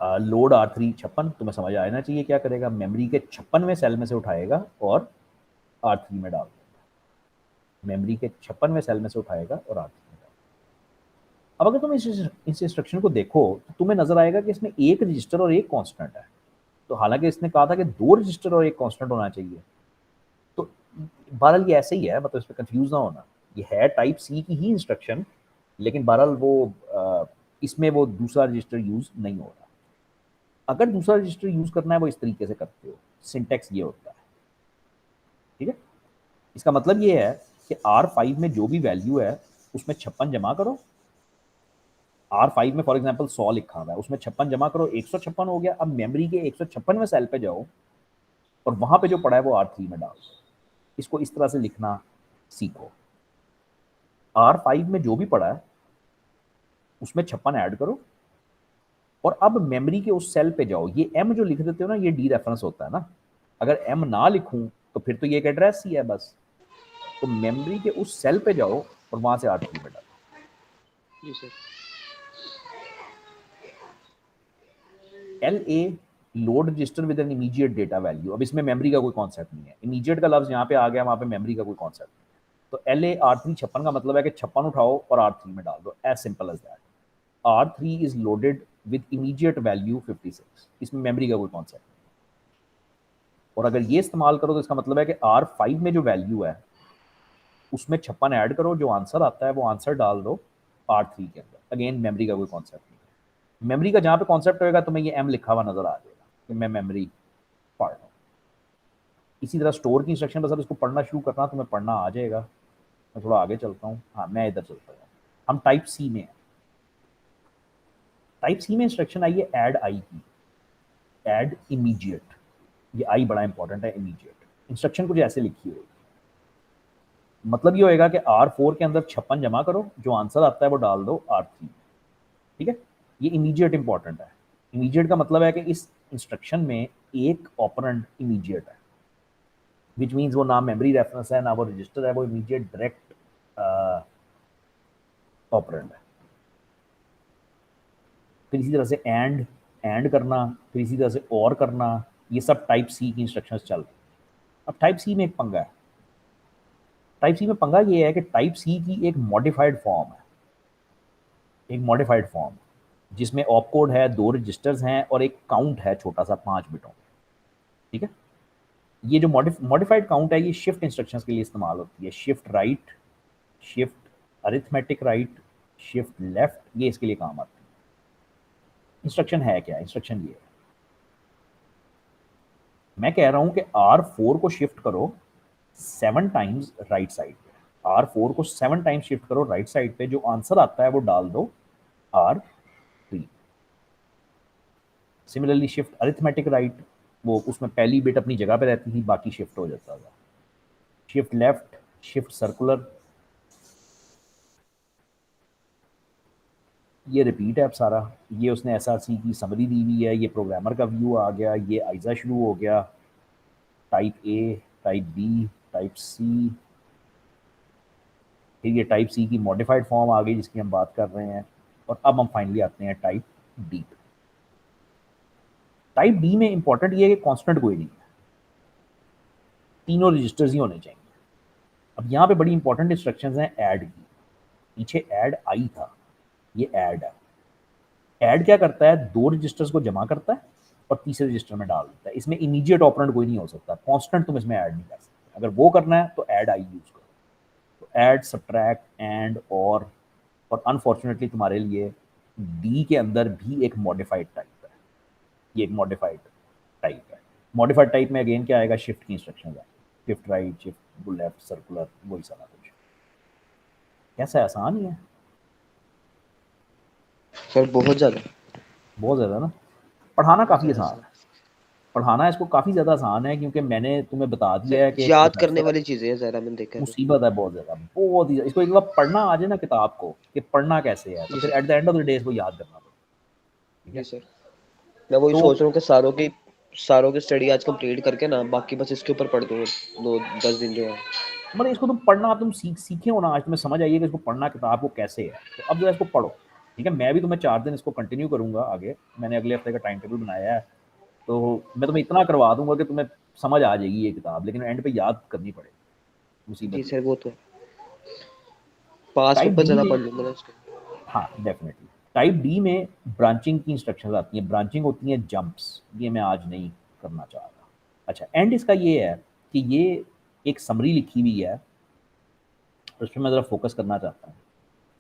लोड R3 56, तुम्हें समझ आना चाहिए क्या करेगा, मेमोरी के 56वें सेल में से उठाएगा और R3 में डाल देगा। मेमोरी के 56वें सेल में से उठाएगा और R3 में डाल देगा। अब अगर तुम इस इंस्ट्रक्शन को देखो तो तुम्हें नजर आएगा कि इसमें 1 रजिस्टर और 1 कांस्टेंट है। तो हालांकि इसने कहा था कि 2 रजिस्टर और 1 कांस्टेंट होना चाहिए, तो बहरहाल ये ऐसे ही है, मतलब इसमें कंफ्यूज ना होना। ये है टाइप सी की ही इंस्ट्रक्शन, लेकिन बहरहाल वो इसमें वो दूसरा रजिस्टर यूज नहीं हो रहा। अगर दूसरा रजिस्टर यूज करना है वो इस तरीके से करते हो, सिंटेक्स ये होता है, ठीक है। इसका मतलब ये है कि R5 में जो भी वैल्यू है उसमें 56 जमा करो। R5 में फॉर एग्जांपल 100 लिखा हुआ है, उसमें 56 जमा करो, 156 हो गया। अब मेमोरी के 156वें सेल पे जाओ और वहां पे जो पड़ा है वो R3 में डाल दो। इसको इस तरह से लिखना सीखो। R5 में जो भी पड़ा है उसमें 56 ऐड करो और अब मेमोरी के उस सेल पे जाओ। ये M जो लिख देते हो ना, ये डी रेफरेंस होता है ना। अगर M ना लिखूं तो फिर तो ये एक एड्रेस ही है बस। तो मेमोरी के उस सेल पे जाओ और वहां से R3 में डालो। जी sir. LA load register with an immediate data value. अब इसमें मेमोरी का कोई कॉन्सेप्ट नहीं है, इमीडिएट का लफ्ज यहाँ पे आ गया, वहां पे मेमोरी का कोई कॉन्सेप्ट नहीं है। तो LA R3 56 का मतलब है कि 56 उठाओ और R3 में डाल दो, as simple as that. R3 is loaded with immediate value 56। इसमें मेमोरी का कोई कॉन्सेप्ट नहीं। और अगर ये इस्तेमाल करो तो इसका मतलब है कि R5 में जो वैल्यू है उसमें 56 ऐड करो, जो आंसर आता है वो आंसर डाल दो R3 के अंदर। अगेन मेमोरी का कोई कॉन्सेप्ट नहीं है। मेमोरी का जहाँ पे कॉन्सेप्ट होगा तुम्हें ये M लिखा हुआ नजर आ जाएगा कि मैं मेमोरी पढ़ रहा हूँ। इसी तरह स्टोर की इंस्ट्रक्शन बस अब इसको पढ़ना शुरू करना, तुम्हें पढ़ना आ जाएगा। मैं थोड़ा आगे चलता हूँ, हाँ मैं इधर चलता हूँ। हम टाइप सी में हैं। टाइप सी में इंस्ट्रक्शन आई है ऐड आई की, ऐड इमीडिएट। ये आई बड़ा इंपॉर्टेंट है, इमीडिएट। इंस्ट्रक्शन कुछ ऐसे लिखी हुई, मतलब ये होएगा कि R4 के अंदर 56 जमा करो, जो आंसर आता है वो डाल दो R3। ठीक है, ये इमीडिएट इंपॉर्टेंट है। इमीडिएट का मतलब है कि इस इंस्ट्रक्शन में एक ऑपरेंड इमीडिएट है, विच मीन्स वो ना मेमोरी रेफरेंस है ना वो रजिस्टर है, वो इमीडिएट डायरेक्ट ऑपरेंड है। फिर इसी तरह से एंड करना, फिर इसी तरह से और करना, ये सब टाइप सी की इंस्ट्रक्शंस चल रही। अब टाइप सी में एक पंगा है। टाइप सी में पंगा ये है कि टाइप सी की एक मॉडिफाइड फॉर्म है, एक मॉडिफाइड फॉर्म जिसमें ऑप कोड है, 2 रजिस्टर्स हैं और एक काउंट है छोटा सा 5 बिटों में। ठीक है, ये जो मॉडिफाइड काउंट है ये शिफ्ट इंस्ट्रक्शंस के लिए इस्तेमाल होती है। Shift right, shift arithmetic right, shift left, ये इसके लिए काम आती है। इंस्ट्रक्शन है क्या, इंस्ट्रक्शन ये है, मैं कह रहा हूं कि R4 को शिफ्ट करो 7 टाइम्स राइट साइड पे। R4 को 7 टाइम्स शिफ्ट करो राइट साइड पे, जो आंसर आता है वो डाल दो R3। Similarly shift arithmetic right, वो उसमें पहली बिट अपनी जगह पे रहती थी, बाकी शिफ्ट हो जाता था। शिफ्ट लेफ्ट, शिफ्ट सर्कुलर, ये रिपीट है अब सारा। ये उसने SRC की समरी दी हुई है, ये प्रोग्रामर का व्यू आ गया, ये आइजा शुरू हो गया, type A, type B, type C, फिर ये टाइप सी की मॉडिफाइड फॉर्म आ गई जिसकी हम बात कर रहे हैं। और अब हम फाइनली आते हैं टाइप डी पे। टाइप डी में इंपॉर्टेंट ये है कि कांस्टेंट कोई नहीं है, तीनों रजिस्टर्स ही होने चाहिए। अब यहाँ पे बड़ी इंपॉर्टेंट इंस्ट्रक्शंस हैं ऐड की। पीछे ऐड आई था, ये ऐड है। ऐड क्या करता है, 2 रजिस्टर्स को जमा करता है और तीसरे रजिस्टर में डाल देता है। इसमें इमीडिएट ऑपरेंड कोई नहीं हो सकता, कांस्टेंट तुम इसमें ऐड नहीं कर सकते। अगर वो करना है तो ऐड आई यूज करो। तो ऐड, सब्ट्रैक्ट, एंड, और अनफॉर्चुनेटली तुम्हारे लिए डी के अंदर भी एक मॉडिफाइड टाइप है। ये एक मॉडिफाइड टाइप है। मॉडिफाइड टाइप में अगेन क्या आएगा, शिफ्ट की इंस्ट्रक्शन है, shift right, shift left, circular, वही सारा कुछ। कैसा है, आसान ही है। सर बहुत ज्यादा। बहुत ज़्यादा ना, पढ़ाना बहुत काफ़ी ज्यादा आसान सर। है। पढ़ाना इसको काफ़ी ज़्यादा आसान है, क्योंकि मैंने तुम्हें बता दिया है कि एक याद करने प्रोफेसर है। वाली चीजें हैं ज़रा, मैंने देखा है तो। मुसीबत है बहुत ज़्यादा, बहुत ही ज़्यादा। इसको एक बार पढ़ना आ जाए ना किताब को कि पढ़ना कैसे है, तो जी फिर sir. At the end of the day इसको याद करना पड़ेगा। ठीक जी है? सर। मैं वही तो सोच रहा हूँ कि सारों की स्टडी आज कंप्लीट करके ना, बाकी बस इसके ऊपर पढ़ दूंगा 2-10 दिन जो है। मतलब इसको तुम पढ़ना, तुम सीखे हो ना, आज तुम्हें समझ आई है कि इसको पढ़ना किताब को कैसे है, तो अब जो है इसको पढ़ो। ठीक है? मैं भी तुम्हें 4 दिन इसको कंटिन्यू करूँगा आगे। मैंने अगले हफ्ते का टाइम टेबल बनाया है, तो मैं तुम्हें इतना करवा दूँगा कि तुम्हें समझ आ जाएगी ये किताब, लेकिन एंड पे याद करनी पड़ेगी, जी मुसीबत ये सर, है। वो तो है। पास टाइप पेपर डी ज़्यादा में पढ़ लूंगा ना इसके। हाँ, डेफ़िनिटली। टाइप डी में ब्रांचिंग की इंस्ट्रक्शंस आती हैं, ब्रांचिंग होती हैं जंप्स, ये मैं आज नहीं करना चाह रहा। अच्छा, एंड इसका ये है कि ये एक समरी लिखी हुई है, उस पे मैं ज़रा फ़ोकस करना चाहता हूँ।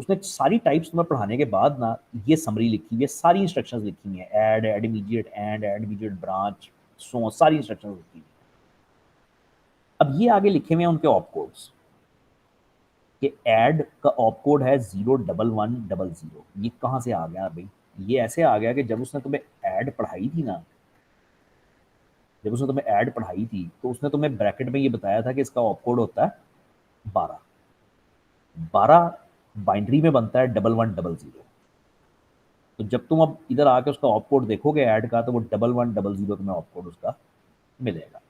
उसने सारी टाइप्स तुम्हें पढ़ाने के बाद ना ये समरी लिखी हुई है, सारी इंस्ट्रक्शंस लिखी हुई हैं, add, add immediate and, add immediate branch, so on, सारी इंस्ट्रक्शंस लिखी हुई हैं। अब ये आगे लिखे हुए हैं उनके ऑप कोड्स, कि ऐड का ऑप कोड है 01100। ये कहाँ से आ गया भाई? ये ऐसे आ गया कि जब उसने तुम्हें ऐड पढ़ाई थी ना, जब उसने तुम्हें ऐड पढ़ाई थी, तो उसने तुम्हें ब्रैकेट में ये बताया था कि इसका ऑप कोड होता है 12। 12 बाइनरी में बनता है 1100। तो जब तुम अब इधर आके उसका ऑप कोड देखोगे ऐड का, तो वो 1100 तुम्हें ऑप कोड उसका मिलेगा।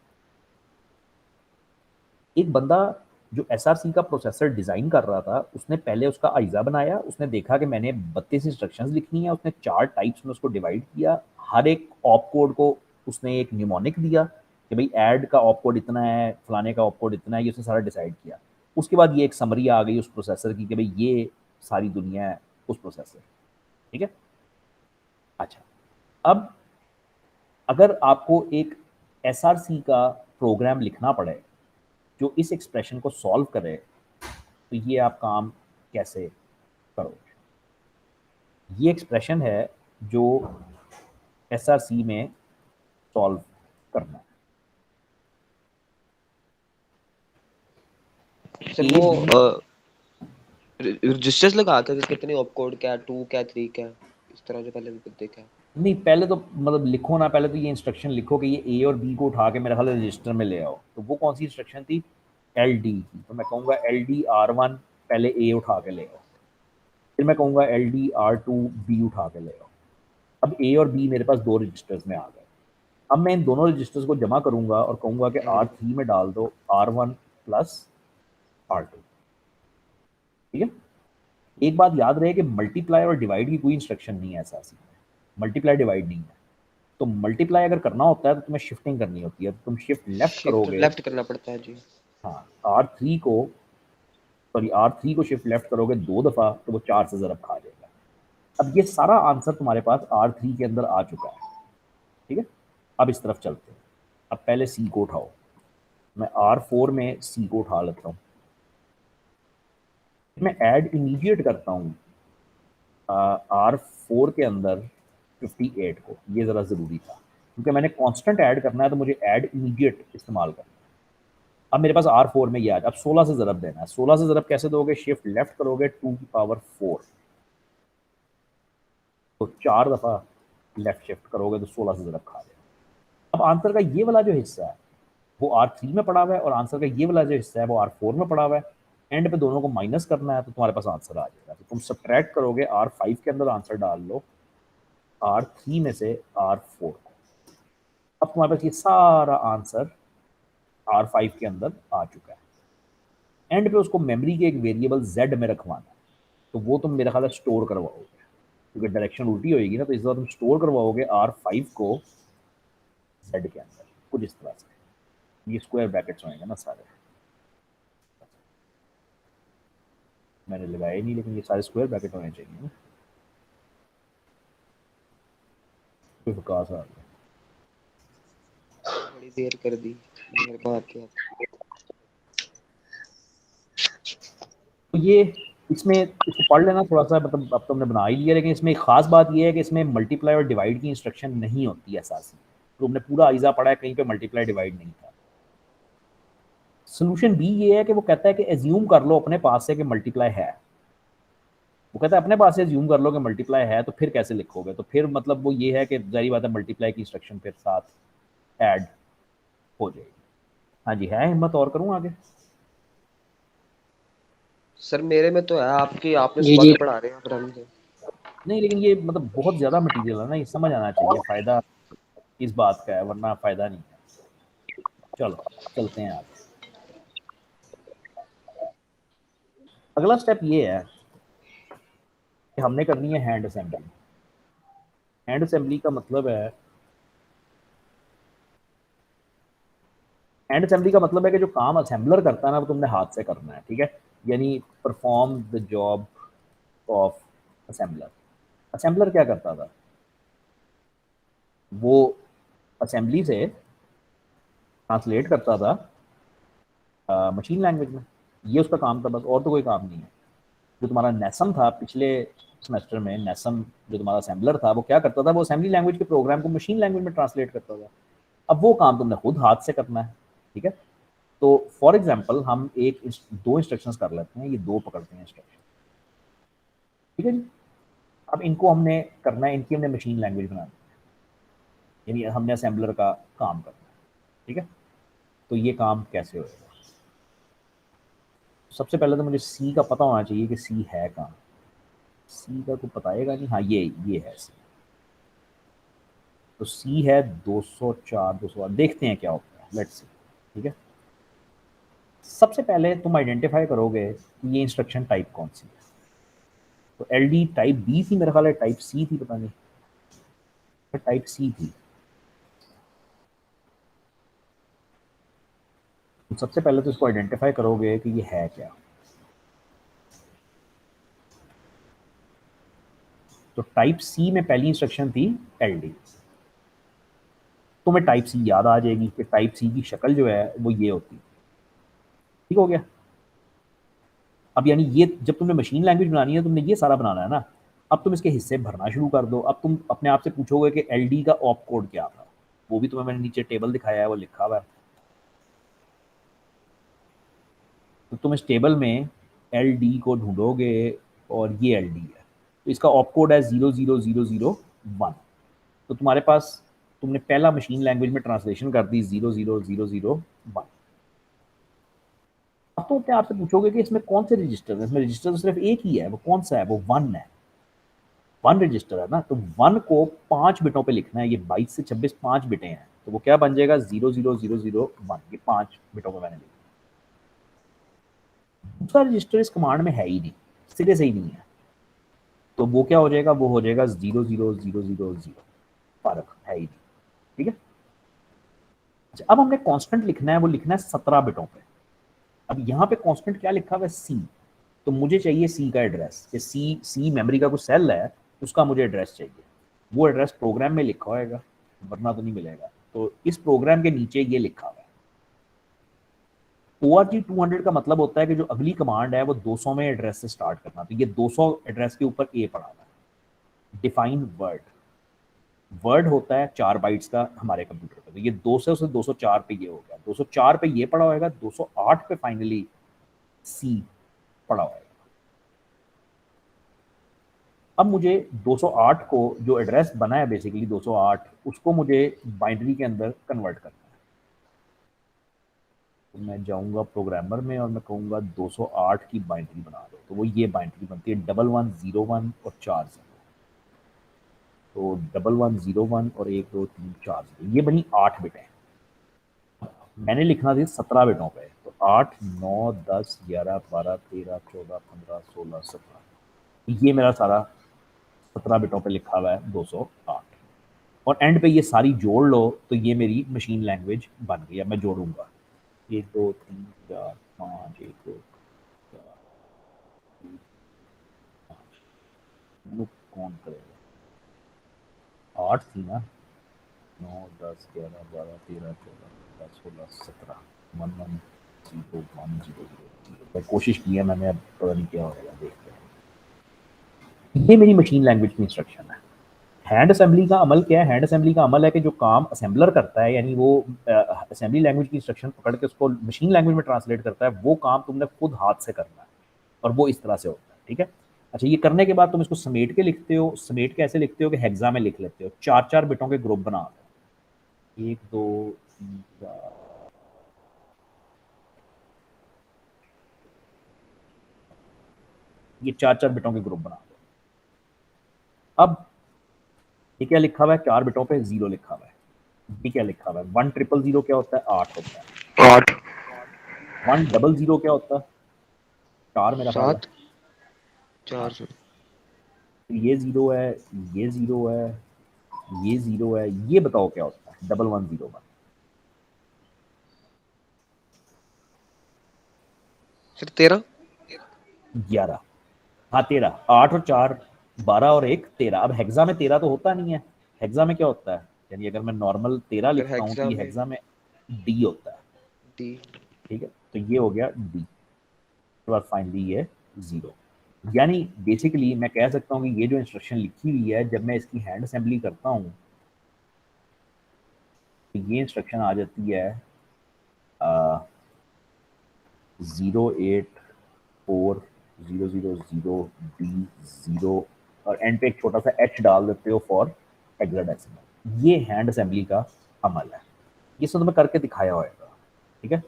एक बंदा जो एसआरसी का प्रोसेसर डिज़ाइन कर रहा था, उसने पहले उसका आइज़ा बनाया, उसने देखा कि मैंने 32 इंस्ट्रक्शंस लिखनी है, उसने 4 टाइप्स में उसको डिवाइड किया, हर एक ऑप कोड को उसने एक न्यूमोनिक दिया कि भाई ऐड का ऑप कोड इतना है, फलाने का ऑप कोड इतना है, ये उसने सारा डिसाइड किया। उसके बाद ये एक समरी आ गई उस प्रोसेसर की कि भाई ये सारी दुनिया है उस प्रोसेसर। ठीक है? अच्छा, अब अगर आपको एक एसआरसी का प्रोग्राम लिखना पड़े जो इस एक्सप्रेशन को सॉल्व करे, तो ये आप काम कैसे करोगे? ये एक्सप्रेशन है जो एसआरसी में सॉल्व करना है। सर ए वो बी रजिस्टर्स लगा के कितने ऑपकोड, क्या 2 क्या 3 क्या, इस तरह जो पहले भी देखा है। नहीं, पहले तो मतलब लिखो ना, पहले तो ये इंस्ट्रक्शन लिखो कि ये ए और बी को उठा के मेरे ख्याल रजिस्टर में ले आओ। तो वो कौन सी इंस्ट्रक्शन थी? एल डी की। तो मैं कहूँगा एल डी आर वन पहले ए उठा के ले आओ, फिर मैं कहूँगा L D R two B उठा के ले आओ। अब ए और बी मेरे पास दो रजिस्टर्स में आ गए। अब मैं इन दोनों रजिस्टर्स को जमा करूँगा और कहूँगा कि आर थ्री में डाल दो R one plus R two. ठीक है? एक बात याद रहे कि मल्टीप्लाई और डिवाइड की कोई इंस्ट्रक्शन नहीं है एसआरसी में। मल्टीप्लाई डिवाइड नहीं है। तो मल्टीप्लाई अगर करना होता है तो तुम्हें शिफ्टिंग करनी होती है, तो तुम शिफ्ट लेफ्ट शिफ्ट करोगे। लेफ्ट करना पड़ता है जी। हाँ, आर थ्री को शिफ्ट लेफ्ट करोगे 2 दफ़ा, तो वो 4 से ज़रब खा जाएगा। अब ये सारा आंसर तुम्हारे पास आर थ्री के अंदर आ चुका है। ठीक है? अब इस तरफ चलते हैं। अब पहले सी को उठाओ। मैं आर फोर में सी को उठा लेता हूँ। मैं ऐड इमीडिएट करता हूँ आर फोर के अंदर 58 को। ये ज़रा ज़रूरी था, क्योंकि मैंने कांस्टेंट ऐड करना है, तो मुझे ऐड इमीडिएट इस्तेमाल करना है। अब मेरे पास आर फोर में ये आ, अब 16 से ज़रब देना है। 16 से ज़रब कैसे दोगे? शिफ्ट लेफ्ट करोगे 2 की पावर 4, तो 4 दफ़ा लेफ्ट शिफ्ट करोगे तो 16 से ज़रब खा जाएगा। अब आंसर का ये वाला जो हिस्सा है वो आर थ्री में पड़ा हुआ है, और आंसर का ये वाला जो हिस्सा है वो आर फोर में पड़ा हुआ है। एंड पे दोनों को माइनस करना है, तो तुम्हारे पास आंसर आ जाएगा। तो तुम सब्ट्रैक्ट करोगे, आर फाइव के अंदर आंसर डाल लो आर थ्री में से आर फोर को। अब तुम्हारे पास ये सारा आंसर आर फाइव के अंदर आ चुका है। एंड पे उसको मेमोरी के एक वेरिएबल जेड में रखवाना है, तो वो तुम मेरा ख्याल है स्टोर करवाओगे, क्योंकि डायरेक्शन उल्टी होएगी ना, तो इस बार तुम स्टोर करवाओगे आर फाइव को जेड के अंदर, कुछ इस तरह से। ये स्क्वायर ब्रैकेट्स होंगे ना सारे, मैंने लगाया ही नहीं, लेकिन ये सारे स्क्वायर ब्रैकेट होने चाहिए ना। कोई विकास आ गया। बड़ी देर कर दी मेरे को आके। तो ये इसमें इसको पढ़ लेना थोड़ा सा, मतलब अब तो हमने बना ही लिया, लेकिन इसमें एक खास बात ये है कि इसमें मल्टीप्लाई और डिवाइड की इंस्ट्रक्शन नहीं होती है एहसास। तो हमने पूरा आइजा पढ़ा है, कहीं पे मल्टीप्लाई डिवाइड नहीं था। सोल्यूशन बी ये है कि वो कहता है कि एज्यूम कर लो अपने पास से कि मल्टीप्लाई है। वो कहता है अपने पास से एज्यूम कर लो कि मल्टीप्लाई है, तो फिर कैसे लिखोगे? तो फिर मतलब वो ये है कि जारी बात है मल्टीप्लाई की इंस्ट्रक्शन फिर साथ ऐड हो जाएगी। हाँ जी, है हिम्मत और करूँ आगे? सर मेरे में तो है, आपकी आपने जी सुबह जी। के पढ़ा रहे हैं फिर हम नहीं, लेकिन ये मतलब बहुत ज़्यादा मटेरियल है ना, ये समझ आना चाहिए, फ़ायदा इस बात का है, वरना फ़ायदा नहीं है। चलो चलते हैं आगे। अगला स्टेप ये है कि हमने करनी है हैंड असेंबली। हैंड असेंबली का मतलब है, हैंड असेंबली का मतलब है कि जो काम असेंबलर करता है ना, वो तुमने हाथ से करना है, ठीक है? यानी perform the job of assembler. Assembler क्या करता था? वो असेंबली से ट्रांसलेट करता था मशीन लैंग्वेज में। ये उसका काम था बस, और तो कोई काम नहीं है। जो तुम्हारा नेसम था पिछले सेमेस्टर में, नेसम जो तुम्हारा असेंबलर था, वो क्या करता था? वो असेंबली लैंग्वेज के प्रोग्राम को मशीन लैंग्वेज में ट्रांसलेट करता था। अब वो काम तुमने खुद हाथ से करना है, ठीक है? तो फॉर एग्जाम्पल हम दो इंस्ट्रक्शंस कर लेते हैं, ये दो पकड़ते हैं इंस्ट्रक्शन, ठीक है जी? अब इनको हमने करना है, इनकी हमने मशीन लैंग्वेज बनानी है, यानी हमने असेंबलर का काम करना है, ठीक है? तो ये काम कैसे होएगा? सबसे पहले तो मुझे सी का पता होना चाहिए कि सी है कहाँ। सी का कोई बताएगा नहीं? हाँ, ये है सी। तो सी है 204 208, देखते हैं क्या होता है, लेट्स सी, ठीक है? सबसे पहले तुम आइडेंटिफाई करोगे कि ये इंस्ट्रक्शन टाइप कौन सी है। तो एल डी टाइप बी थी मेरे ख्याल है, टाइप सी थी, पता नहीं, टाइप सी थी। तो सबसे पहले तो इसको आइडेंटिफाई करोगे कि ये है क्या। तो टाइप सी में पहली इंस्ट्रक्शन थी एल डी। तुम्हें टाइप सी याद आ जाएगी कि टाइप सी की शक्ल जो है वो ये होती है, ठीक हो गया? अब यानी ये जब तुमने मशीन लैंग्वेज बनानी है, तुमने ये सारा बनाना है ना, अब तुम इसके हिस्से भरना शुरू कर दो। अब तुम अपने आप से पूछोगे कि एल डी का ऑप कोड क्या था। वो भी तुम्हें मैंने नीचे टेबल दिखाया है, वो लिखा हुआ है। तो तुम इस टेबल में एल डी को ढूंढोगे, और ये एल डी है, तो इसका ऑप कोड है 00001। तो तुम्हारे पास, तुमने पहला मशीन लैंग्वेज में ट्रांसलेशन कर दी 00001। अब तो अपने आप से पूछोगे कि इसमें कौन से रजिस्टर है? इसमें रजिस्टर तो सिर्फ एक ही है, वो कौन सा है? वो वन है। वन रजिस्टर है ना, तो वन को 5 बिटों पे लिखना है। ये 22 से 26 5 बिटें हैं, तो वो क्या बन जाएगा? 00001। ये 5 बिटों पे मैंने लिखा। दूसरा रजिस्टर इस कमांड में है ही नहीं, सिरे से ही नहीं है, तो वो क्या हो जाएगा? वो हो जाएगा 00000। फर्क है ही नहीं, ठीक है? अच्छा, अब हमने कांस्टेंट लिखना है, वो लिखना है 17 बिटों पे। अब यहाँ पे कांस्टेंट क्या लिखा हुआ है? सी। तो मुझे चाहिए सी का एड्रेस, कि सी मेमोरी का कुछ सेल है, उसका मुझे एड्रेस चाहिए। वो एड्रेस प्रोग्राम में लिखा होएगा, वरना तो नहीं मिलेगा। तो इस प्रोग्राम के नीचे ये लिखा हुआ है। ORG 200 का मतलब होता है कि जो अगली कमांड है वो 200 में एड्रेस से स्टार्ट करना। तो ये 200 एड्रेस के ऊपर ए पड़ा हुआ है। डिफाइन वर्ड, वर्ड होता है 4 बाइट्स का हमारे कंप्यूटर पे। तो ये 200 से 204 पे ये हो गया, 204 पे ये पड़ा होएगा, 208 पे फाइनली सी पड़ा होएगा। अब मुझे 208 को, जो एड्रेस बना है बेसिकली 208, उसको मुझे बाइनरी के अंदर कन्वर्ट करना है। तो मैं जाऊंगा प्रोग्रामर में और मैं कहूँगा 208 की बाइनरी बना दो। तो वो ये बाइनरी बनती है 1101 और 40। तो 1101 और 1234, ये बनी 8 बिटें। मैंने लिखना थी 17 बिटों पे, तो 8 9 10 11 12 13 14 15 16 17, ये मेरा सारा 17 बिटों पे लिखा हुआ है 208। और एंड पे ये सारी जोड़ लो, तो ये मेरी मशीन लैंग्वेज बन गई। अब मैं जोड़ूंगा 1 2 3 4 5 1 2 4 3 5। कौन करेगा? 8 थी ना, 9 10 11 12 13 14 15 16 17। 110100 कोशिश की है मैंने, अब पता नहीं क्या होगा, देखते हैं। ये मेरी मशीन लैंग्वेज की इंस्ट्रक्शन है। हैंड असेंबली का अमल क्या है? हैंड असेंबली का अमल है कि जो काम असेंबलर करता है, यानी वो असेंबली लैंग्वेज की इंस्ट्रक्शन पकड़ के उसको मशीन लैंग्वेज में ट्रांसलेट करता है, वो काम तुमने खुद हाथ से करना है, और वो इस तरह से होता है, ठीक है? अच्छा, ये करने के बाद तुम इसको समेट के लिखते हो। समेट के ऐसे लिखते हो कि हेक्सा में लिख लेते हो, 4 4 बिटों के ग्रुप बना दो। 1 2 3 4 ये 4-4 बिटों के ग्रुप बना दो। अब ये क्या लिखा हुआ है, 4 बिटों पे 0 लिखा हुआ है। ये क्या लिखा हुआ है, 1000 क्या होता है, 8 होता है। 8 100 क्या होता है, 4 मेरा ख्याल है। 7 हाँ, 4 तो ये 0 है, ये 0 है, ये 0 है, ये बताओ क्या होता है 1101। फिर 13 11, हाँ 13, 8 और 4 12 और 1 13। अब हेक्सा में 13 तो होता नहीं है, हेक्सा में क्या होता है, यानी अगर मैं नॉर्मल 13 फिर लिखता हूँ तो हेक्सा ये में हेक्सा में डी होता है। डी। ठीक है, तो ये हो गया डी, तो बाद फाइनली ये 0। यानी बेसिकली मैं कह सकता हूँ कि ये जो इंस्ट्रक्शन लिखी हुई है, जब मैं इसकी हैंड असेंबली करता हूँ तो ये इंस्ट्रक्शन आ जाती है 0840000D0 और एंड पे एक छोटा सा एच डाल देते हो फॉर हेक्साडेसिमल। ये हैंड असेंबली का अमल है, ये सब तुम्हें करके दिखाया होगा। ठीक है,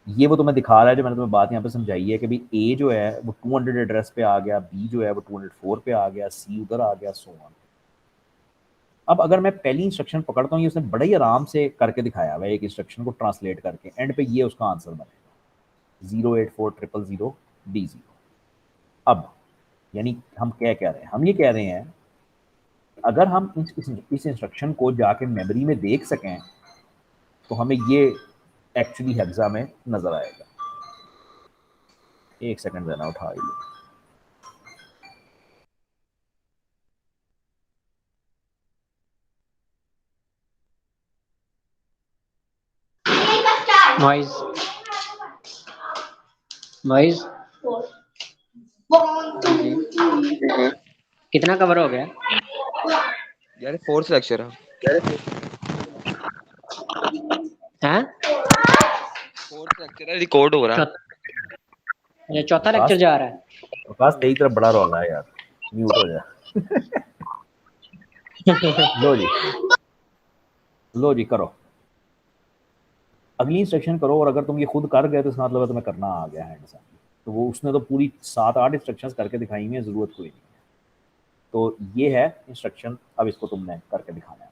ये वो तुम्हें दिखा रहा है जो मैंने तुम्हें बात यहाँ पे समझाई है कि भाई ए जो है वो 200 एड्रेस पे आ गया, बी जो है वो 204 पे आ गया, सी उधर आ गया, सो ऑन। अब अगर मैं पहली इंस्ट्रक्शन पकड़ता हूँ, ये उसने बड़े ही आराम से करके दिखाया हुआ है, एक इंस्ट्रक्शन को ट्रांसलेट करके एंड पे ये उसका आंसर बनेगा 0840000D0। अब यानी हम क्या कह रहे हैं, हम ये कह रहे हैं अगर हम इस इंस्ट्रक्शन को जाके मेमोरी में देख सकें तो हमें ये एक्चुअली हेक्सा में नजर आएगा। एक सेकंड देना, उठा ही लो। नॉइज नॉइज कितना कवर हो गया? यार फोर्थ लेक्चर है, हैं? फोर्थ लेक्चर है, रिकॉर्ड हो रहा है। ये चौथा लेक्चर प्रकाश, जा रहा है। प्रकाश तेरी तरफ बड़ा रौला है यार, म्यूट हो जा। लो जी, लो जी करो, अगली इंस्ट्रक्शन करो। और अगर तुम ये खुद कर गए तो इसका मतलब है तुम्हें करना आ गया हैंड से। तो वो उसने तो पूरी 7-8 इंस्ट्रक्शंस करके दिखाई हुई है, ज़रूरत कोई नहीं है। तो ये है इंस्ट्रक्शन, अब इसको तुमने करके दिखाना है।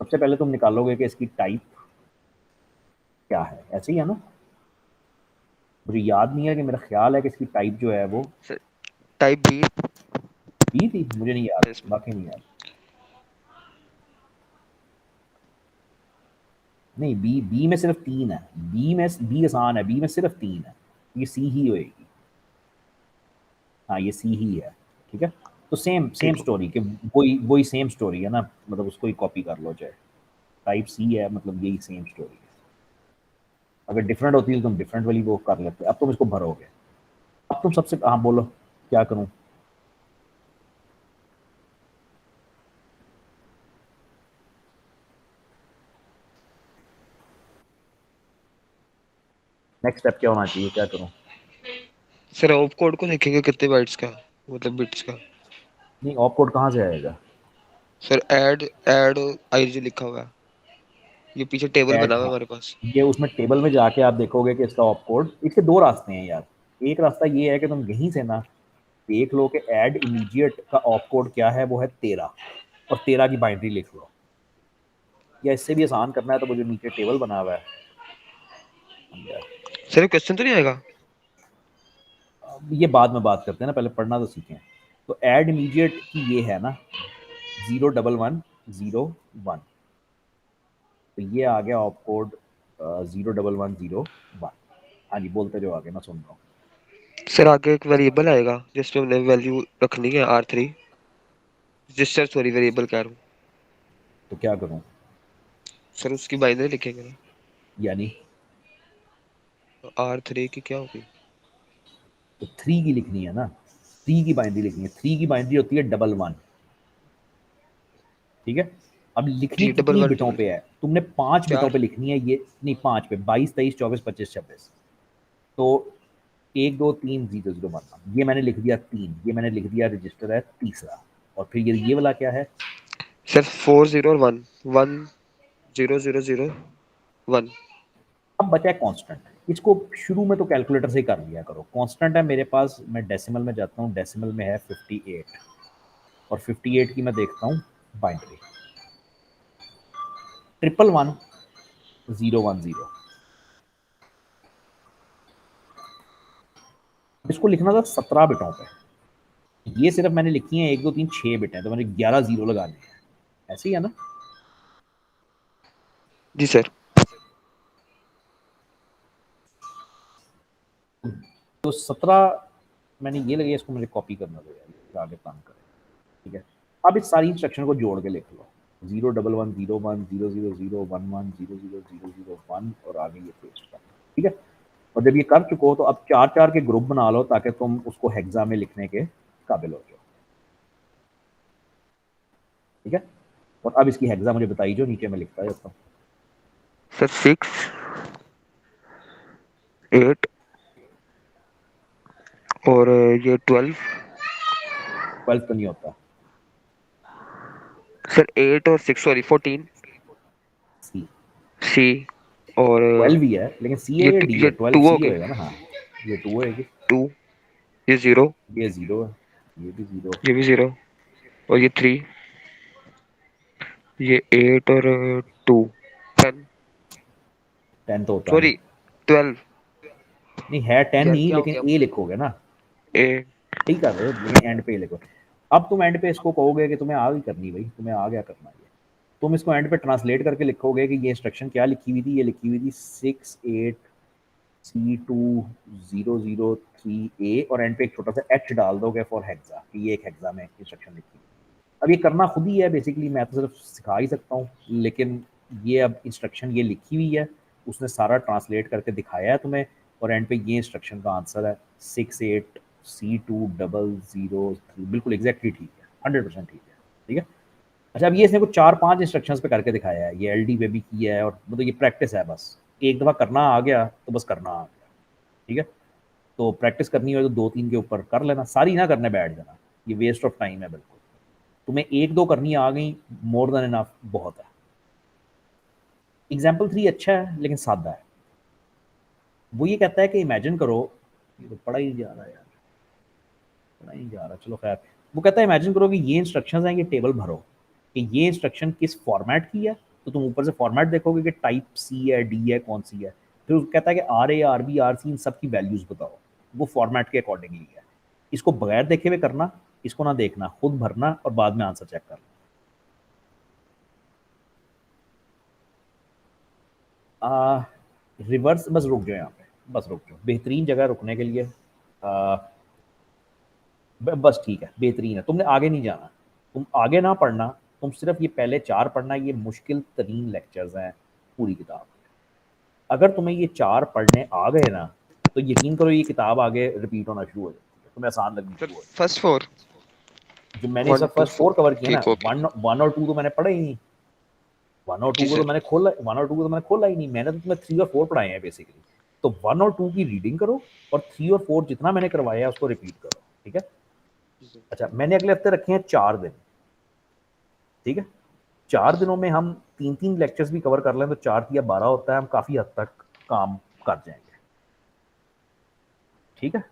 सबसे पहले तुम निकालोगे कि इसकी टाइप क्या है, ऐसे ही है ना। मुझे याद नहीं है कि मेरा ख्याल है कि इसकी टाइप जो है वो टाइप बी बी थी, मुझे नहीं याद, इसमें। बाकी नहीं याद। नहीं, बी बी में सिर्फ 3 है, बी में बी आसान है, बी में सिर्फ 3 है, ये सी ही होएगी। हाँ ये सी ही है। ठीक है, तो सेम सेम ठीक हो, स्टोरी कि वही वही सेम स्टोरी है ना, मतलब उसको ही कॉपी कर लो चाहे। टाइप सी है, मतलब यही सेम स्टोरी है। अगर डिफरेंट होती है तो तुम डिफरेंट वाली वो कर लेते। अब तुम इसको भरोगे। अब तुम सबसे, हाँ बोलो क्या करूँ। नेक्स्ट स्टेप क्या होना चाहिए, क्या करूँ। सर ऑप कोड को देखेंगे कितने बाइट्स का, मतलब बिट्स का। नहीं, ऑप कोड कहाँ से आएगा। सर ऐड ऐड आईजी लिखा हुआ है, ये पीछे टेबल ऐड, बना हुआ है हाँ, हमारे पास। ये उसमें टेबल में जाके आप देखोगे कि इसका ऑप कोड, इसके 2 रास्ते हैं यार। एक रास्ता ये है कि तुम यहीं से ना देख लो कि ऐड इमीडिएट का ऑप कोड क्या है, वो है 13, और 13 की बाइनरी लिख लो। या इससे भी आसान करना है तो वो जो नीचे टेबल बना हुआ है अंदर, सर क्वेश्चन तो नहीं आएगा? अब ये बाद में बात करते हैं ना, पहले पढ़ना तो सीखें। तो ऐड इमीडिएट की ये है ना 01101, तो ये आ गया ऑप कोड 01101। हाँ जी, बोलते जो आगे, मैं सुन रहा हूँ। सर आगे एक वेरिएबल आएगा जिसमें हमने वैल्यू रखनी है R3, रजिस्टर सॉरी वेरिएबल कह रहा हूँ। तो क्या करूँ, सर उसकी बाइनरी लिखेंगे ना, यानी तो R3 की क्या होगी? तो 3 की लिखनी है ना, 3 की बाइनरी लिखनी है। 3 की बाइनरी होती है 11। ठीक है, अब लिखनी जी डबल कितनी वन बिटों डबल पे है, तुमने 5 बिटों पे 4। लिखनी है ये, नहीं 5 पे, 22 23 24 25 26। तो 1 2 3 0 0 1 ये मैंने लिख दिया 3, ये मैंने लिख दिया रजिस्टर है तीसरा। और फिर ये वाला क्या है, सर 4 0 और 1 1 0 0 0 1। अब बचा है कांस्टेंट। इसको शुरू में तो कैलकुलेटर से ही कर लिया करो। कांस्टेंट है मेरे पास, मैं डेसिमल में जाता हूँ, डेसिमल में है 58 और 58 की मैं देखता हूँ बाइनरी 111010। इसको लिखना था 17 बिटों पे। ये सिर्फ मैंने लिखी है 1 2 3 6 बिट है, तो मैंने 11 जीरो लगाने हैं, ऐसे ही है ना। जी सर। तो 17 मैंने ये लगे, इसको मुझे कॉपी करना पड़ेगा आगे काम करें। ठीक है, अब इस सारी इंस्ट्रक्शन को जोड़ के लिख लो 01101001010000001 और आगे ये पेस्ट कर। ठीक है, और जब ये कर चुके हो तो अब 4 4 के ग्रुप बना लो ताकि तुम उसको हेक्सा में लिखने के काबिल हो जाओ। ठीक है, और अब इसकी हेक्सा मुझे बताइए जो नीचे मैं लिखता जाता हूँ। सर 6 8 और ये 12। 12 तो नहीं होता, सर 8 और 6 सॉरी 14 सी। सी और 12 ही है लेकिन सी है या डी ये है, 12 2 हो सी गए। होएगा ना। हाँ, ये 2 होएगी, 2 ये 0 ये 0 है, ये भी 0, ये भी 0 और ये 3 ये 8 और 2 10 10 तो होता नहीं। सॉरी 12। नहीं है 10 यार ही, क्या हो लेकिन गया ए लिखोगे ना। ए। ठीक कर रहे हो, लेकिन एंड पे लिखो। अब तुम एंड पे इसको कहोगे कि तुम्हें आ गई करनी, भाई तुम्हें आ गया करना ये, तुम इसको एंड पे ट्रांसलेट करके लिखोगे कि ये इंस्ट्रक्शन क्या लिखी हुई थी, ये लिखी हुई थी 68C2003A और एंड पे एक छोटा सा एच डाल दोगे फॉर हेक्सा कि ये एक हेक्सा में इंस्ट्रक्शन लिखी हुई। अब ये करना खुद ही है बेसिकली, मैं तो सिर्फ सिखा ही सकता हूँ, लेकिन ये अब इंस्ट्रक्शन ये लिखी हुई है, उसने सारा ट्रांसलेट करके दिखाया है तुम्हें, और एंड पे ये इंस्ट्रक्शन का आंसर है 68C2003। बिल्कुल एग्जैक्टली ठीक है, 100% ठीक है। ठीक है, अच्छा अब ये इसने कुछ 4 5 इंस्ट्रक्शंस पे करके दिखाया है, ये एलडी पे भी किया है, और मतलब ये प्रैक्टिस है, बस एक दफ़ा करना आ गया तो बस करना आ गया। ठीक है, तो प्रैक्टिस करनी हो तो 2 3 के ऊपर कर लेना, सारी ना करने बैठ जाना, ये वेस्ट ऑफ टाइम है बिल्कुल। तुम्हें 1 2 करनी आ गई, मोर देन इनफ, बहुत है। एग्जाम्पल 3 अच्छा है लेकिन सादा है। वो ये कहता है कि इमेजिन करो, ये तो पढ़ा ही नहीं जा रहा यार, पढ़ा ही नहीं जा रहा, चलो खैर। वो कहता है इमेजिन करो कि ये इंस्ट्रक्शंस हैं, ये टेबल भरो कि ये इंस्ट्रक्शन किस फॉर्मेट की है, तो तुम ऊपर से फॉर्मेट देखोगे कि टाइप सी है, डी है, कौन सी है। फिर वो कहता है कि R A, R B, R C, इन सब की वैल्यूज़ बताओ, वो फॉर्मेट के अकॉर्डिंगली है। इसको बगैर देखे हुए करना, इसको ना देखना, खुद भरना और बाद में आंसर चेक करना। रिवर्स, बस रुक जाओ यहाँ पे, बस रुक जाओ, बेहतरीन जगह रुकने के लिए। बस ठीक है, बेहतरीन है, तुमने आगे नहीं जाना, तुम आगे ना पढ़ना, तुम सिर्फ ये पहले 4 पढ़ना, ये मुश्किल तरीन लेक्चर्स हैं पूरी किताब। अगर तुम्हें ये 4 पढ़ने आ गए ना, तो यकीन करो ये किताब आगे रिपीट होना शुरू हो जाती है, तुम्हें आसान लगनी सर शुरू हो जाती फर्स्ट 4 है। जो मैंने 1 सब 2 फर्स्ट 4 कवर किया ना, ठीक हो गया। 1 और 2 तो मैंने पढ़ा ही नहीं। 1 और 2 जी को तो सर। मैंने खोला, 1 और 2 को तो मैंने खोला ही नहीं, मैंने तो तुम्हें 3 और 4 पढ़ाए हैं बेसिकली। तो 1 और 2 की रीडिंग करो और 3 और 4 जितना मैंने करवाया है उसको रिपीट करो। ठीक है, अच्छा मैंने अगले हफ्ते रखे हैं 4 दिन। ठीक है, 4 दिनों में हम 3 3 लेक्चर्स भी कवर कर लें तो 4 या 12 होता है, हम काफ़ी हद तक काम कर जाएंगे। ठीक है,